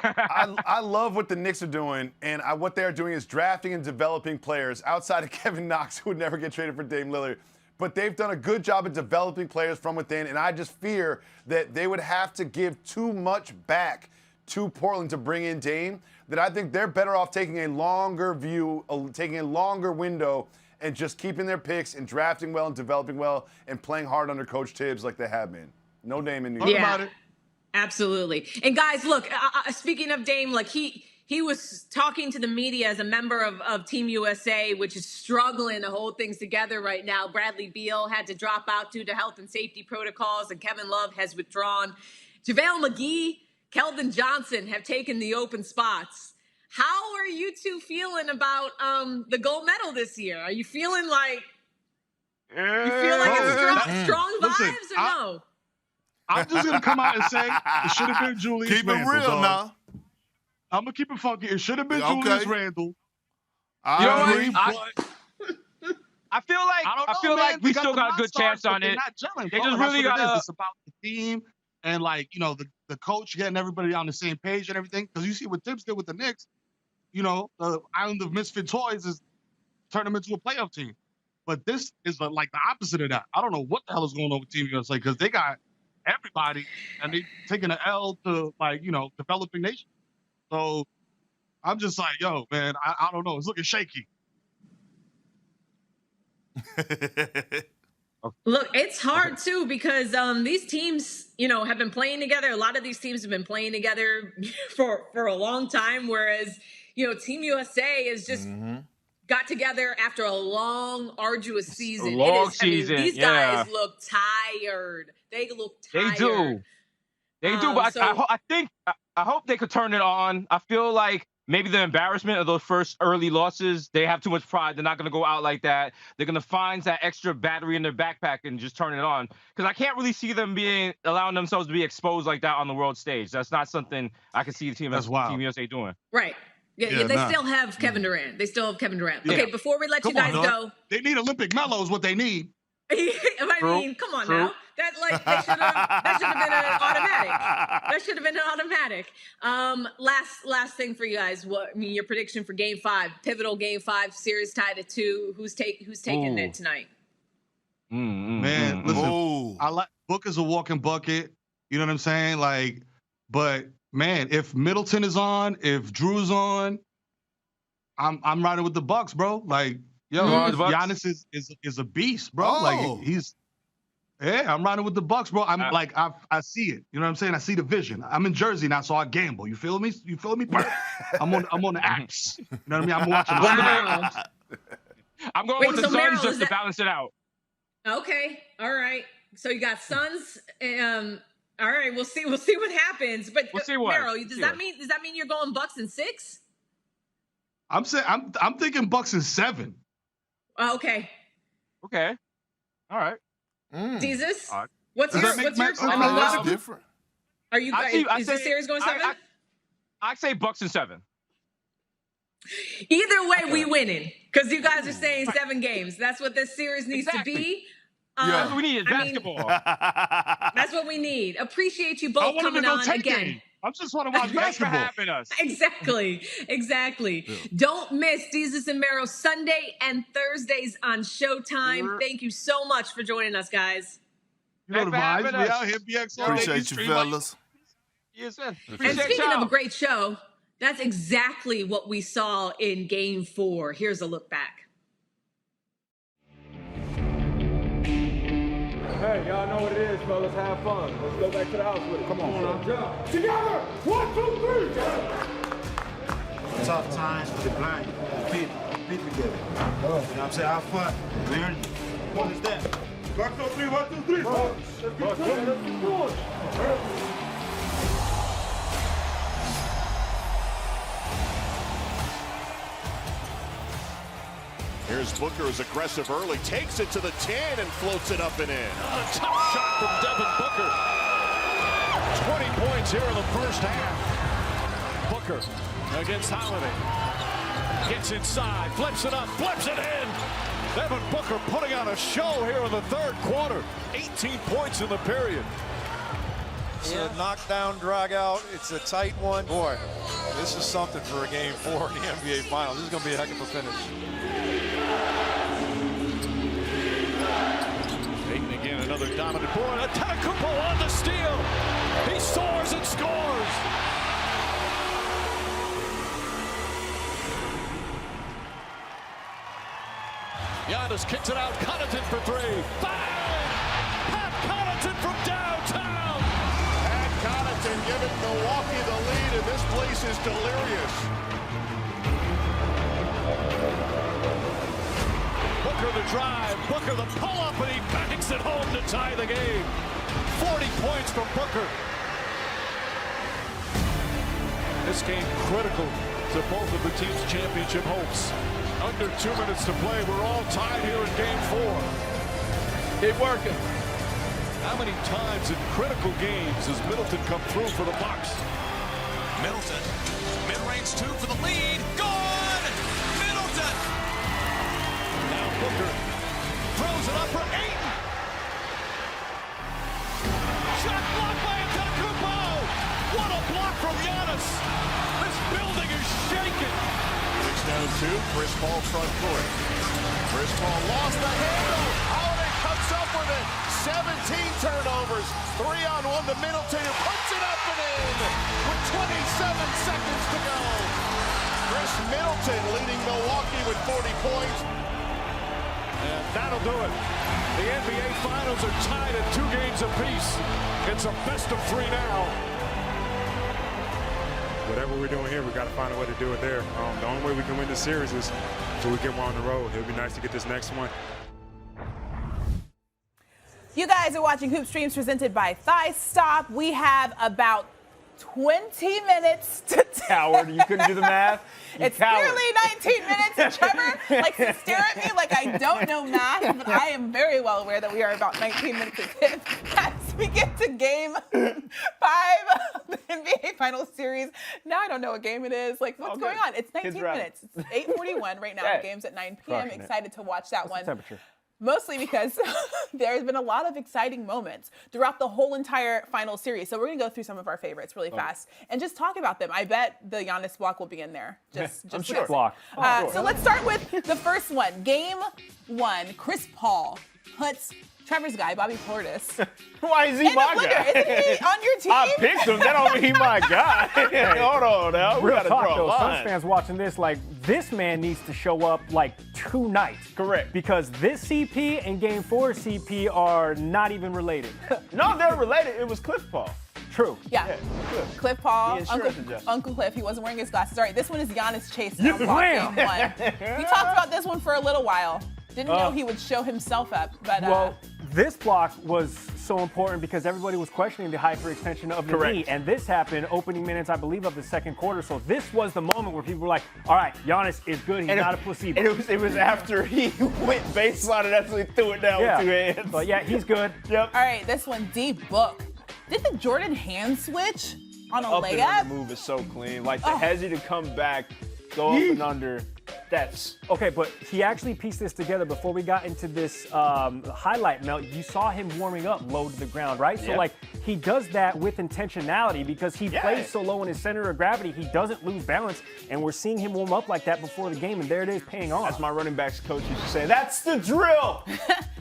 I love what the Knicks are doing, and what they're doing is drafting and developing players outside of Kevin Knox, who would never get traded for Dame Lillard. But they've done a good job at developing players from within, and I just fear that they would have to give too much back to Portland to bring in Dame, that I think they're better off taking a longer view, taking a longer window, and just keeping their picks and drafting well and developing well and playing hard under Coach Tibbs like they have been. No Dame in New York. Yeah, absolutely. And guys, look, speaking of Dame, like he was talking to the media as a member of Team USA, which is struggling to hold things together right now. Bradley Beal had to drop out due to health and safety protocols, and Kevin Love has withdrawn. JaVale McGee, Keldon Johnson have taken the open spots. How are you two feeling about the gold medal this year? Are you feeling like it's strong vibes or no? I'm just gonna come out and say it should have been Julius Keep Randle. Keep it real dog. now. I'm gonna keep it funky. It should have been Julius Randle. I agree. I feel like we still got a good chance on it. They're not gelling, They bro. just That's really what it is. got It's about the team and the coach getting everybody on the same page and everything. Because you see what Tibbs did with the Knicks. The island of misfit toys is turn them into a playoff team. But this is like the opposite of that. I don't know what the hell is going on with Team USA because they got everybody and they taking an L to developing nation. So I'm just like, yo, man, I don't know. It's looking shaky. Look, it's hard too because these teams, have been playing together. A lot of these teams have been playing together for a long time, whereas Team USA is just got together after a long, arduous season. Season. These guys look tired. They look tired. They do. But I hope they could turn it on. I feel like maybe the embarrassment of those first early losses, they have too much pride. They're not going to go out like that. They're going to find that extra battery in their backpack and just turn it on. Because I can't really see them allowing themselves to be exposed like that on the world stage. That's not something I can see Team USA doing. Right. Yeah, they still have Kevin Durant. Okay, before we let you guys go. They need Olympic Melo is what they need. Come on now. That should have been an automatic. That should have been an automatic. Last thing for you guys. Your prediction for Game 5, pivotal Game 5, series tied at 2. Who's taking it tonight? Man, listen. I like Booker's a walking bucket. You know what I'm saying? But man, if Middleton is on, if Drew's on, I'm riding with the Bucks, bro. Giannis is a beast, bro. I'm riding with the Bucks, bro. I see it. You know what I'm saying? I see the vision. I'm in Jersey now, so I gamble. You feel me? I'm on the apps. You know what I mean? I'm watching the I'm going with the Suns just to balance it out. Okay. All right. So you got Suns. All right. We'll see what happens. But we'll see what. Mero, does that mean you're going Bucks in 6? I'm thinking Bucks in 7. Okay. Okay. All right. Desus, what's your different? Are you? Is the series going 7? I say Bucks in 7. Either way, we winning because you guys are saying 7 games. That's what this series needs to be. That's what we need is basketball. That's what we need. Appreciate you both coming on again. I just want to watch basketball. Thanks for having us. Exactly. Yeah. Don't miss Desus and Mero Sunday and Thursdays on Showtime. Thank you so much for joining us, guys. You know the vibes. We out here, BX. Appreciate you, fellas. Yes, sir. And speaking of a great show, that's exactly what we saw in Game 4. Here's a look back. Hey, y'all know what it is, fellas. Have fun. Let's go back to the house with it. Come on, jump. Together! 1, 2, 3! Tough times for the blind. Compete together. You know what I'm saying? Have fun. Learn. What is that? 1, 2, 3, 1, 2, 3. Let's keep going. Here's Booker is aggressive early, takes it to the 10 and floats it up and in. A tough shot from Devin Booker. 20 points here in the first half. Booker against Holiday. Gets inside, flips it up, flips it in. Devin Booker putting on a show here in the third quarter. 18 points in the period. It's a knockdown, drag out. It's a tight one. Boy, this is something for a Game 4 in the NBA Finals. This is going to be a heck of a finish. Payton again, another dominant board. Antetokounmpo on the steal. He soars and scores. Giannis kicks it out. Connaughton for 3. Bang! Pat Connaughton from downtown. Pat Connaughton giving Milwaukee the lead, and this place is delirious. Booker the drive, Booker the pull-up, and he banks it home to tie the game. 40 points from Booker. This game critical to both of the team's championship hopes. Under 2 minutes to play. We're all tied here in Game 4. Keep working. How many times in critical games has Middleton come through for the Bucks? Middleton, mid-range 2 for the lead. Gone! Middleton! Now Booker throws it up for Ayton. Shot blocked by Antetokounmpo. What a block from Giannis. This building is shaking. Knicks down 2. Chris Paul front court. Chris Paul lost the handle. Holiday comes up with it. 17 turnovers. 3-on-1 to Middleton, who puts it up and in with 27 seconds to go. Chris Middleton leading Milwaukee with 40 points. And that'll do it. The NBA Finals are tied at 2 games apiece. It's a best of 3 now. Whatever we're doing here, we got to find a way to do it there. The only way we can win this series is if we get one on the road. It'll be nice to get this next one. You guys are watching Hoop Streams presented by Thigh Stop. We have about 20 minutes to Coward, you couldn't do the math? It's clearly 19 minutes, and Trevor likes to stare at me like I don't know math, but I am very well aware that we are about 19 minutes in as we get to Game 5 of the NBA Finals Series. Now I don't know what game it is. Like, what's going on? It's 19 minutes. It's 8:41 right now. The game's at 9 p.m. Excited to watch that one. Temperature. Mostly because there's been a lot of exciting moments throughout the whole entire final series. So we're going to go through some of our favorites really fast and just talk about them. I bet the Giannis block will be in there. I'm sure. Block. So let's start with the first one. Game 1, Chris Paul puts Trevor's guy, Bobby Portis. Why is he my guy? Isn't he on your team? I picked him. That don't mean he my guy. Hold on now. We Real got to talk, draw a though. line. Suns fans watching this, like, this man needs to show up like tonight. Correct. Because this CP and Game 4 CP are not even related. No, they're related. It was Cliff Paul. True. Yeah. Cliff Paul, The insurance adjuster. Uncle Cliff. He wasn't wearing his glasses. All right, this one is Giannis Chase. Yeah, Game 1. We talked about this one for a little while. Didn't know he would show himself up, but well, this block was so important because everybody was questioning the hyperextension of the knee, and this happened opening minutes, I believe, of the second quarter. So this was the moment where people were like, "All right, Giannis is good. He's not a placebo." And it was after he went baseline and actually threw it down with 2 hands. But yeah, he's good. Yep. all right, this one, D Book. Did the Jordan hand switch on a Up layup? and under move is so clean. Like the hezzy to come back, go up and under. That's okay, but he actually pieced this together before we got into this highlight, Mel. You saw him warming up low to the ground, right? So, like, he does that with intentionality because he plays so low in his center of gravity, he doesn't lose balance, and we're seeing him warm up like that before the game, and there it is, paying off. That's my running backs coach used to say, that's the drill!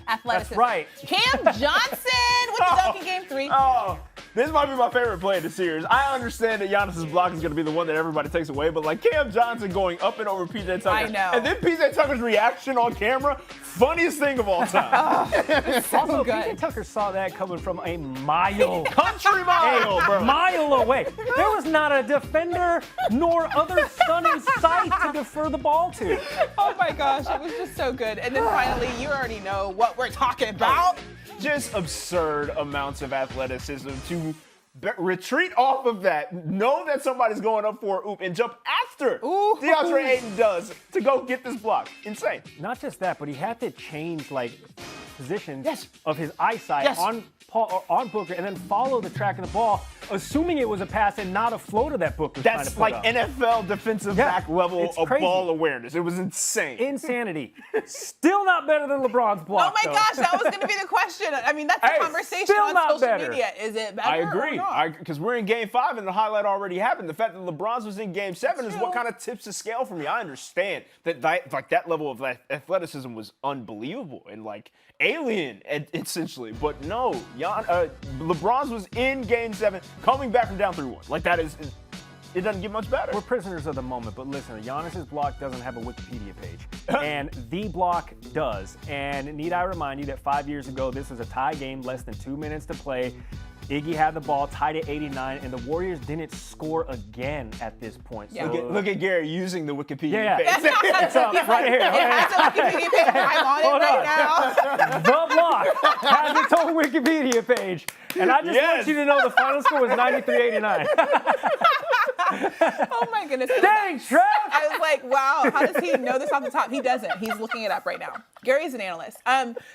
Athleticism. That's right. Cam Johnson with the dunk in Game 3. Oh, this might be my favorite play of the series. I understand that Giannis' block is going to be the one that everybody takes away, but like Cam Johnson going up and over PJ Tucker. I know. And then PJ Tucker's reaction on camera, funniest thing of all time. Also, PJ Tucker saw that coming from a mile. Country mile, bro. Mile away. There was not a defender nor other son in sight to defer the ball to. Oh my gosh, it was just so good. And then finally, you already know what we're talking about. Just absurd amounts of athleticism to retreat off of that, know that somebody's going up for a oop, and jump after DeAndre Ayton does to go get this block. Insane. Not just that, but he had to change, like, positions of his eyesight on Booker and then follow the track of the ball, assuming it was a pass and not a floater that Booker was trying to put like up. NFL defensive back level of ball awareness. It was insane. Insanity. Still not better than LeBron's block. Oh my gosh, that was going to be the question. I mean, that's the conversation on social media. Is it better? I agree. Because we're in Game 5 and the highlight already happened. The fact that LeBron's was in Game 7 is what kind of tips the scale for me. I understand that that level of athleticism was unbelievable and like alien essentially, but no, LeBron's was in Game 7, coming back from down 3-1. Like that is, it doesn't get much better. We're prisoners of the moment, but listen, Giannis's block doesn't have a Wikipedia page, and the block does. And need I remind you that 5 years ago, this was a tie game, less than 2 minutes to play. Iggy had the ball, tied at 89, and the Warriors didn't score again at this point. Yeah. Look at Gary using the Wikipedia page. It's up right here. That's a Wikipedia page. I'm on it right now. The block has its own Wikipedia page. And I just want you to know the final score was 93-89. Oh my goodness. Dang, Trev! I was like, wow, how does he know this off the top? He doesn't. He's looking it up right now. Gary's an analyst.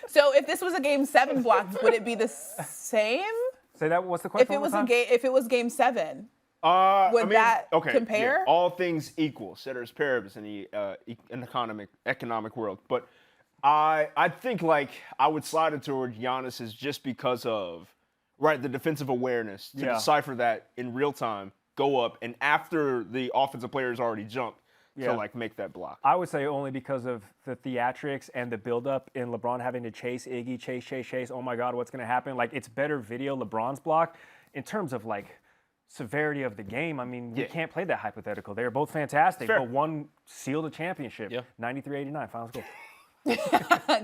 So if this was a Game 7 block, would it be the same? Say that. What's the question? If it was Game 7, would that compare? Yeah, all things equal, ceteris paribus in the economic world. But I think like I would slide it toward Giannis's just because of the defensive awareness to decipher that in real time, go up, and after the offensive players already jumped, to like make that block. I would say only because of the theatrics and the buildup in LeBron having to chase Iggy, chase. Oh my God, what's going to happen? Like, it's better video, LeBron's block. In terms of like severity of the game, I mean, we can't play that hypothetical. They're both fantastic, but one sealed a championship. 93-89, final score.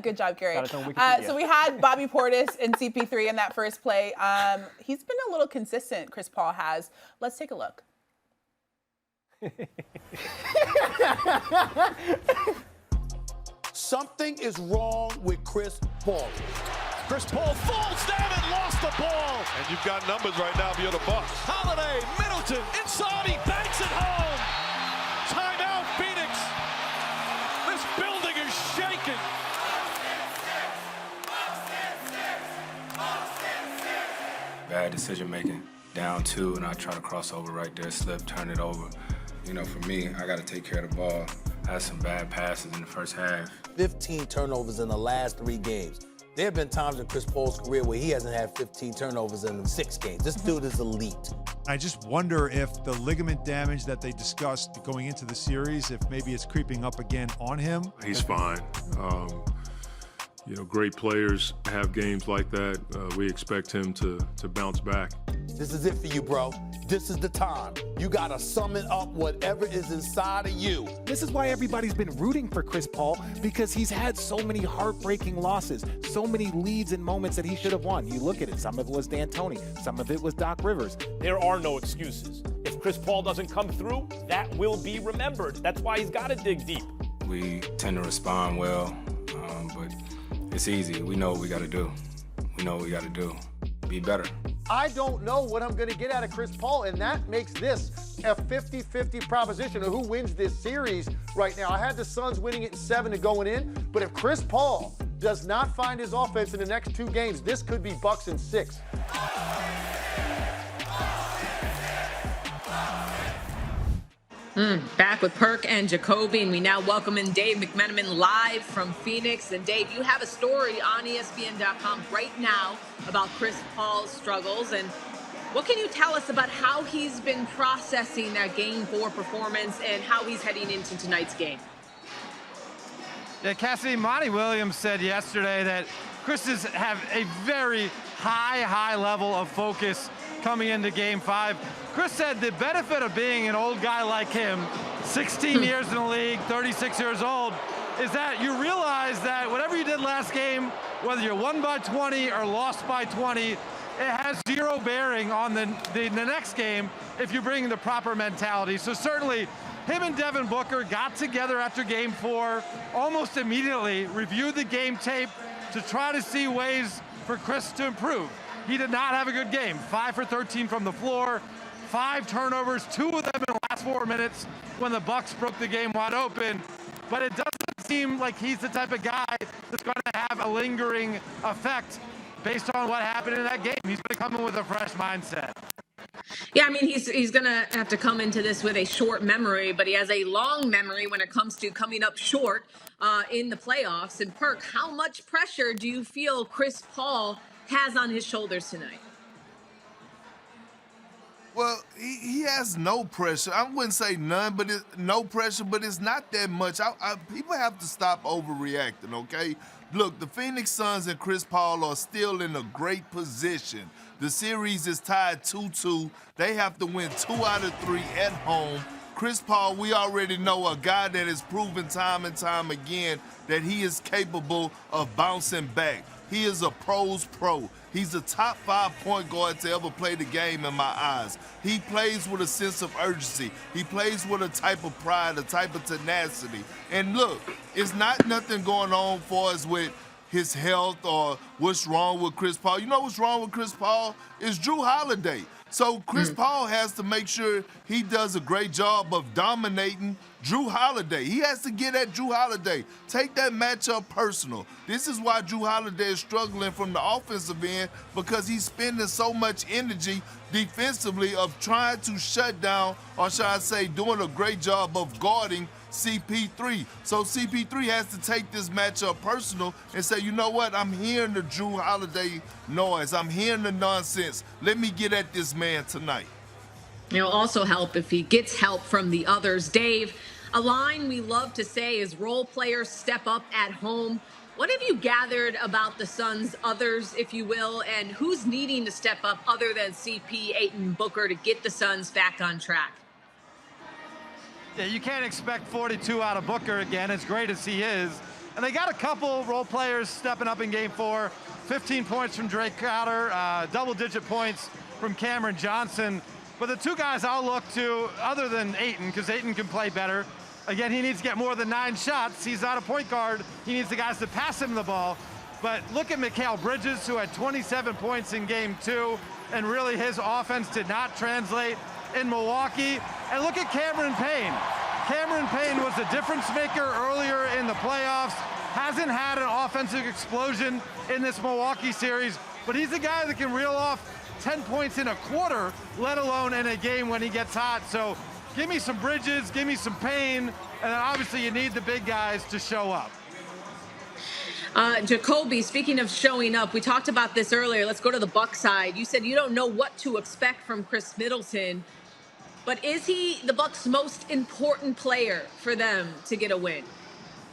Good job, Gary. So we had Bobby Portis and CP3 in that first play. He's been a little consistent, Chris Paul has. Let's take a look. Something is wrong with Chris Paul. Chris Paul falls down and lost the ball. And you've got numbers right now if you're the Bucks. Holiday, Middleton, inside, he banks it home. Timeout, Phoenix. This building is shaking. Bad decision making. Down 2, and I try to cross over right there, slip, turn it over. You know, for me, I got to take care of the ball. I had some bad passes in the first half. 15 turnovers in the last 3 games. There have been times in Chris Paul's career where he hasn't had 15 turnovers in 6 games. This dude is elite. I just wonder if the ligament damage that they discussed going into the series, if maybe it's creeping up again on him. He's fine. You know, great players have games like that. We expect him to bounce back. This is it for you, bro. This is the time. You got to summon up whatever is inside of you. This is why everybody's been rooting for Chris Paul, because he's had so many heartbreaking losses, so many leads and moments that he should have won. You look at it, some of it was D'Antoni, some of it was Doc Rivers. There are no excuses. If Chris Paul doesn't come through, that will be remembered. That's why he's got to dig deep. We tend to respond well, but it's easy. We know what we got to do. We know what we got to do. Be better. I don't know what I'm going to get out of Chris Paul, and that makes this a 50-50 proposition of who wins this series right now. I had the Suns winning it in 7 and going in, but if Chris Paul does not find his offense in the next 2 games, this could be Bucks in 6. Back with Burke and Jacoby, and we now welcome in Dave McMenamin live from Phoenix. And Dave, you have a story on ESPN.com right now about Chris Paul's struggles. And what can you tell us about how he's been processing that Game 4 performance and how he's heading into tonight's game? Yeah, Cassidy, Monty Williams said yesterday that Chris have a very high level of focus coming into Game 5. Chris said the benefit of being an old guy like him, 16 years in the league, 36 years old, is that you realize that whatever you did last game, whether you won by 20 or lost by 20, it has 0 bearing on the next game if you bring the proper mentality. So certainly, him and Devin Booker got together after Game 4, almost immediately reviewed the game tape to try to see ways for Chris to improve. He did not have a good game. 5 for 13 from the floor, 5 turnovers, 2 of them in the last 4 minutes when the Bucks broke the game wide open. But it doesn't seem like he's the type of guy that's going to have a lingering effect based on what happened in that game. He's going to come in with a fresh mindset. Yeah, I mean, he's going to have to come into this with a short memory, but he has a long memory when it comes to coming up short in the playoffs. And Burke, how much pressure do you feel Chris Paul has on his shoulders tonight? Well, he has no pressure. I wouldn't say none, but no pressure, but it's not that much. People have to stop overreacting, okay? Look, the Phoenix Suns and Chris Paul are still in a great position. The series is tied 2-2. They have to win 2 out of 3 at home. Chris Paul, we already know, a guy that has proven time and time again that he is capable of bouncing back. He is a pro's pro. He's a top 5 point guard to ever play the game in my eyes. He plays with a sense of urgency. He plays with a type of pride, a type of tenacity. And look, it's not nothing going on for us with his health or what's wrong with Chris Paul. You know what's wrong with Chris Paul? It's Jrue Holiday. So Chris Paul has to make sure he does a great job of dominating Drew Holiday. He has to get at Drew Holiday. Take that matchup personal. This is why Drew Holiday is struggling from the offensive end, because he's spending so much energy defensively of trying to shut down, or should I say, doing a great job of guarding CP3. So CP3 has to take this matchup personal and say, you know what, I'm hearing the Drew Holiday noise. I'm hearing the nonsense. Let me get at this man tonight. It'll also help if he gets help from the others. Dave, a line we love to say is role players step up at home. What have you gathered about the Suns' others, if you will, and who's needing to step up other than CP, Ayton, Booker to get the Suns back on track? Yeah, you can't expect 42 out of Booker again, as great as he is. And they got a couple role players stepping up in Game 4. 15 points from Drake Crowder, double-digit points from Cameron Johnson. But the two guys I'll look to, other than Ayton, because Ayton can play better, again, he needs to get more than 9 shots. He's not a point guard. He needs the guys to pass him the ball. But look at Mikal Bridges, who had 27 points in Game 2, and really his offense did not translate in Milwaukee. And look at Cameron Payne. Cameron Payne was a difference maker earlier in the playoffs. Hasn't had an offensive explosion in this Milwaukee series, but he's a guy that can reel off 10 points in a quarter, let alone in a game when he gets hot. So give me some Bridges, give me some Payne, and then obviously you need the big guys to show up. Jacoby, speaking of showing up, we talked about this earlier. Let's go to the Bucks side. You said you don't know what to expect from Chris Middleton, but is he the Bucks' most important player for them to get a win?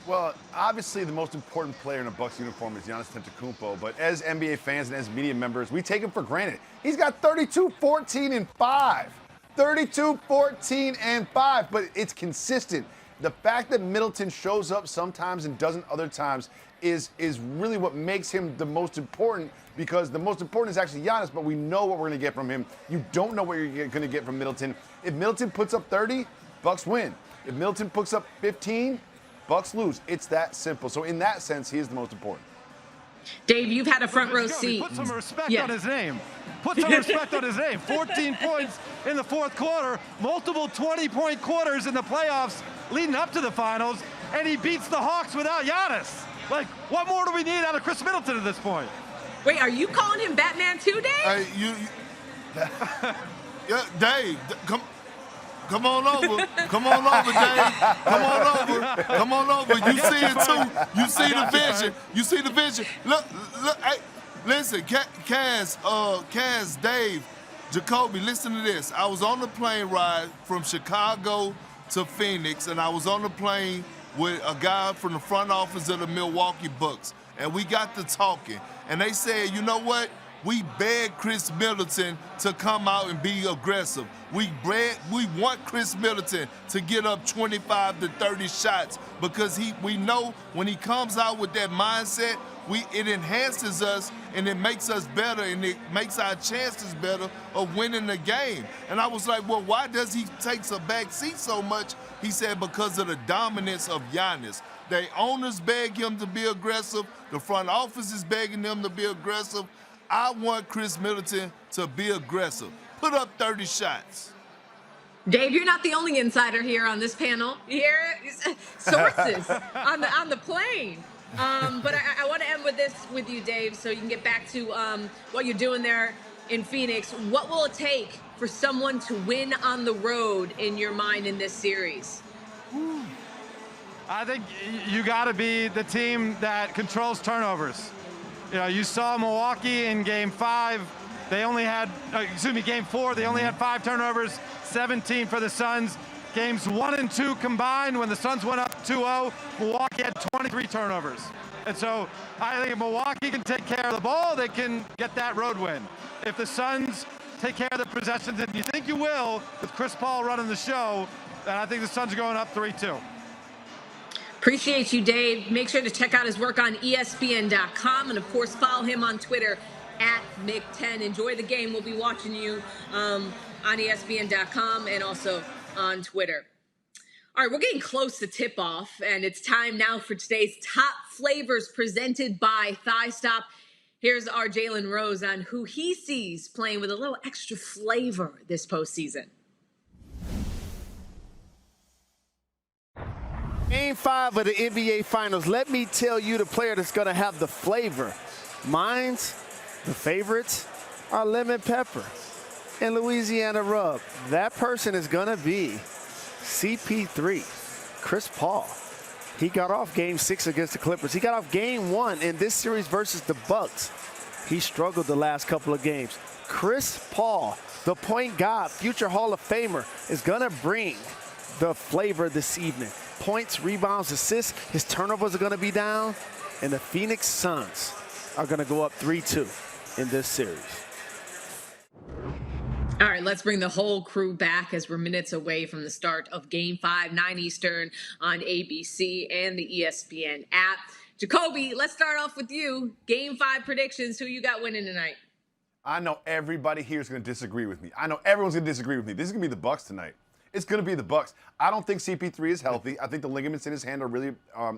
Well, obviously the most important player in a Bucks uniform is Giannis Antetokounmpo, but as NBA fans and as media members, we take him for granted. He's got 32, 14, and 5. 32, 14, and 5, but it's consistent. The fact that Middleton shows up sometimes and doesn't other times is really what makes him the most important, because the most important is actually Giannis, but we know what we're going to get from him. You don't know what you're going to get from Middleton. If Middleton puts up 30, Bucks win. If Middleton puts up 15, Bucks lose. It's that simple. So in that sense, he is the most important. Dave, you've had a front row seat. Put some respect on his name. Put some respect on his name. 14 points in the fourth quarter, multiple 20-point quarters in the playoffs leading up to the finals, and he beats the Hawks without Giannis. Like, what more do we need out of Chris Middleton at this point? Wait, are you calling him Batman too, Dave? Yeah, Dave, come on over. Come on over, Dave. Come on over. Come on over. You see it too. You see the vision. You see the vision. Look, hey, listen, Cass, Dave, Jacoby, listen to this. I was on the plane ride from Chicago to Phoenix, and I was on the plane with a guy from the front office of the Milwaukee Bucks, and we got to talking, and they said, you know what? We begged Chris Middleton to come out and be aggressive. We want Chris Middleton to get up 25 to 30 shots, because we know when he comes out with that mindset, it enhances us and it makes us better and it makes our chances better of winning the game. And I was like, well, why does he take a back seat so much? He said, because of the dominance of Giannis. The owners beg him to be aggressive. The front office is begging him to be aggressive. I want Chris Middleton to be aggressive. Put up 30 shots. Dave, you're not the only insider here on this panel. You hear it? Sources on the plane. But I want to end with this with you, Dave, so you can get back to what you're doing there in Phoenix. What will it take for someone to win on the road in your mind in this series? I think you got to be the team that controls turnovers. You know, you saw Milwaukee in Game 5. They only had, Game 4. They only had 5 turnovers, 17 for the Suns. Games 1 and 2 combined, when the Suns went up 2-0, Milwaukee had 23 turnovers. And so I think if Milwaukee can take care of the ball, they can get that road win. If the Suns take care of the possessions, and you think you will, with Chris Paul running the show, then I think the Suns are going up 3-2. Appreciate you, Dave. Make sure to check out his work on ESPN.com, and of course follow him on Twitter @Mick10. Enjoy the game. We'll be watching you on ESPN.com and also on Twitter. All right, we're getting close to tip-off, and it's time now for today's top flavors presented by Thigh Stop. Here's our Jalen Rose on who he sees playing with a little extra flavor this postseason. Game 5 of the NBA Finals. Let me tell you the player that's going to have the flavor. Mine's, the favorites, are lemon pepper and Louisiana rub. That person is going to be CP3, Chris Paul. He got off Game 6 against the Clippers. He got off Game 1 in this series versus the Bucks. He struggled the last couple of games. Chris Paul, the point guard, future Hall of Famer, is going to bring the flavor this evening. Points, rebounds, assists. His turnovers are going to be down. And the Phoenix Suns are going to go up 3-2 in this series. All right, let's bring the whole crew back as we're minutes away from the start of Game 5, 9 Eastern on ABC and the ESPN app. Jacoby, let's start off with you. Game 5 predictions. Who you got winning tonight? I know everybody here is going to disagree with me. I know everyone's going to disagree with me. This is going to be the Bucks tonight. It's going to be the Bucks. I don't think CP3 is healthy. I think the ligaments in his hand are really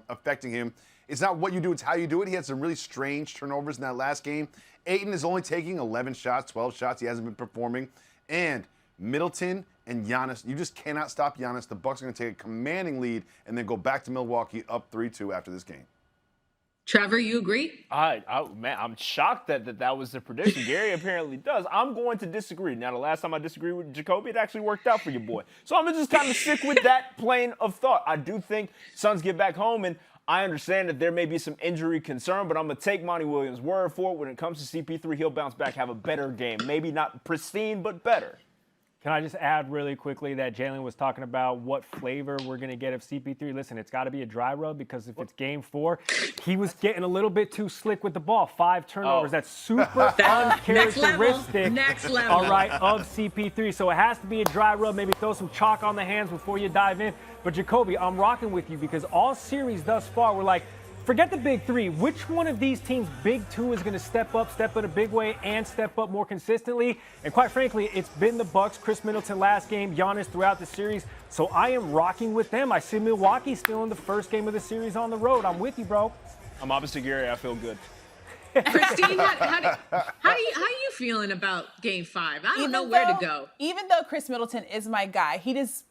affecting him. It's not what you do, it's how you do it. He had some really strange turnovers in that last game. Ayton is only taking 11 shots, 12 shots. He hasn't been performing. And Middleton and Giannis, you just cannot stop Giannis. The Bucks are going to take a commanding lead and then go back to Milwaukee up 3-2 after this game. Trevor, you agree? Man, I'm shocked that was the prediction. Gary apparently does. I'm going to disagree. Now, the last time I disagreed with Jacoby, it actually worked out for your boy. So I'm going to just kind of stick with that plane of thought. I do think Suns get back home, and I understand that there may be some injury concern, but I'm going to take Monty Williams' word for it. When it comes to CP3, he'll bounce back, have a better game. Maybe not pristine, but better. Can I just add really quickly that Jalen was talking about what flavor we're going to get of CP3? Listen, it's got to be a dry rub because if it's Game 4, he was getting a little bit too slick with the ball. 5 turnovers. That's super uncharacteristic. Next level. All right, of CP3. So it has to be a dry rub. Maybe throw some chalk on the hands before you dive in. But Jacoby, I'm rocking with you because all series thus far, we're like, forget the big 3. Which one of these teams' big 2 is going to step in a big way and step up more consistently? And quite frankly, it's been the Bucks. Chris Middleton last game, Giannis throughout the series. So I am rocking with them. I see Milwaukee still in the first game of the series on the road. I'm with you, bro. I'm opposite Gary. I feel good. Christine, how you feeling about Game 5? I don't know where to go. Even though Chris Middleton is my guy,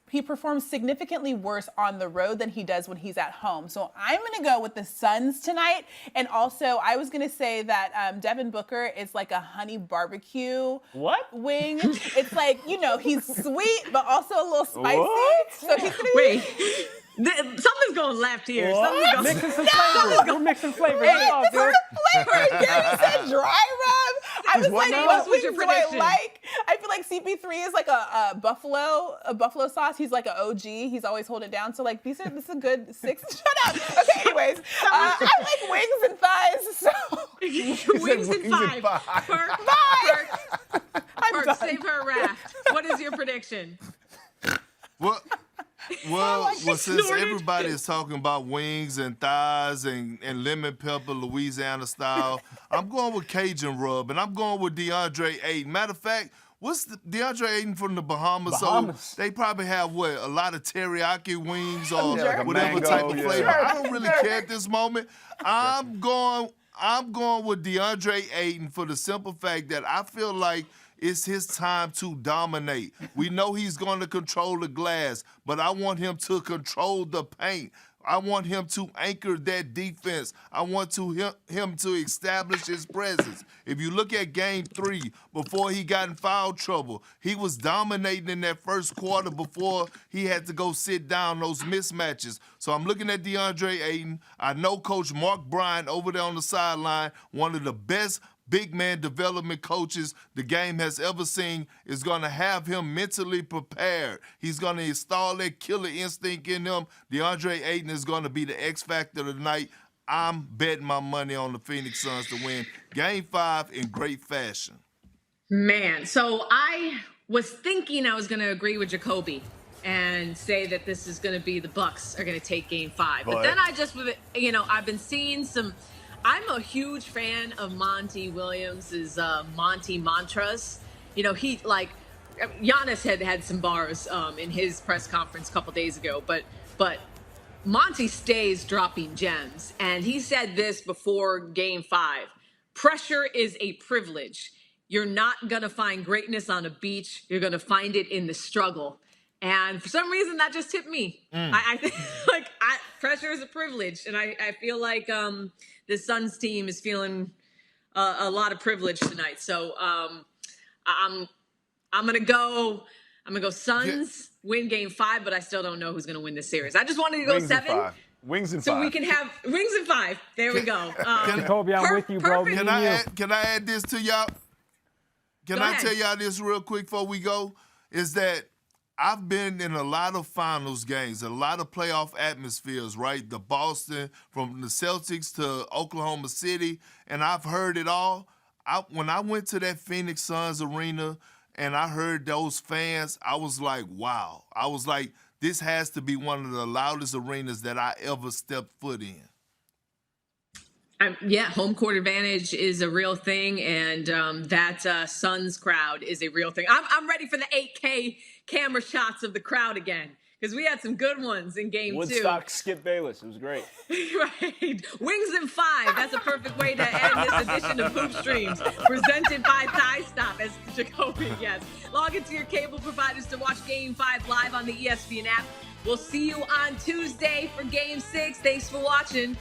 he performs significantly worse on the road than he does when he's at home. So I'm going to go with the Suns tonight. And also, I was going to say that Devin Booker is like a honey barbecue wing. It's like, he's sweet, but also a little spicy. What? So he's gonna Wait. Something's going left here. Mixing some flavors. We're mixing flavors. Hey, this is a flavor. Gary said dry rub. I was like, what wings do I like? I feel like CP3 is like a buffalo sauce. He's like an OG. He's always holding it down. So like this is a good 6. Shut up. Okay, anyways, I like wings and thighs. So wings and thighs. Burke, save her raft. What is your prediction? Well, since everybody is talking about wings and thighs and lemon pepper, Louisiana style, I'm going with Cajun rub, and I'm going with DeAndre Ayton. Matter of fact, what's DeAndre Ayton from the Bahamas? So they probably have, a lot of teriyaki wings or whatever type of flavor. I don't really care at this moment. I'm going with DeAndre Ayton for the simple fact that I feel like it's his time to dominate. We know he's going to control the glass, but I want him to control the paint. I want him to anchor that defense. I want him to establish his presence. If you look at Game 3, before he got in foul trouble, he was dominating in that first quarter before he had to go sit down, those mismatches. So I'm looking at DeAndre Ayton. I know Coach Mark Bryant over there on the sideline, one of the best big man development coaches the game has ever seen, is going to have him mentally prepared. He's going to install that killer instinct in him. DeAndre Ayton is going to be the X factor tonight. I'm betting my money on the Phoenix Suns to win Game 5 in great fashion. Man, so I was thinking I was going to agree with Jacoby and say that this is going to be the Bucks are going to take Game 5. But then I just, I've been seeing some. I'm a huge fan of Monty Williams' Monty mantras. He Giannis had some bars in his press conference a couple days ago, but Monty stays dropping gems. And he said this before Game 5. pressure is a privilege. You're not going to find greatness on a beach. You're going to find it in the struggle. And for some reason, that just tipped me. I think pressure is a privilege. And I feel like the Suns team is feeling a lot of privilege tonight. So I'm going to go Suns, win game 5, but I still don't know who's going to win this series. I just wanted to go 7. Wings and 5. So we can have rings and 5. There we go. Jacoby, I'm with you, bro. Can I add this to y'all? Can I tell y'all this real quick before we go? Is that I've been in a lot of finals games, a lot of playoff atmospheres, right? The Boston, from the Celtics to Oklahoma City, and I've heard it all. When I went to that Phoenix Suns arena and I heard those fans, I was like, wow. I was like, this has to be one of the loudest arenas that I ever stepped foot in. Home court advantage is a real thing, and that Suns crowd is a real thing. I'm ready for the 8K camera shots of the crowd again, because we had some good ones in game 2. Woodstock, Skip Bayless. It was great. Right. Wings and 5. That's a perfect way to end this edition of Hoop Streams, presented by Thigh Stop, as Jacoby, yes. Log into your cable providers to watch Game 5 live on the ESPN app. We'll see you on Tuesday for Game 6. Thanks for watching.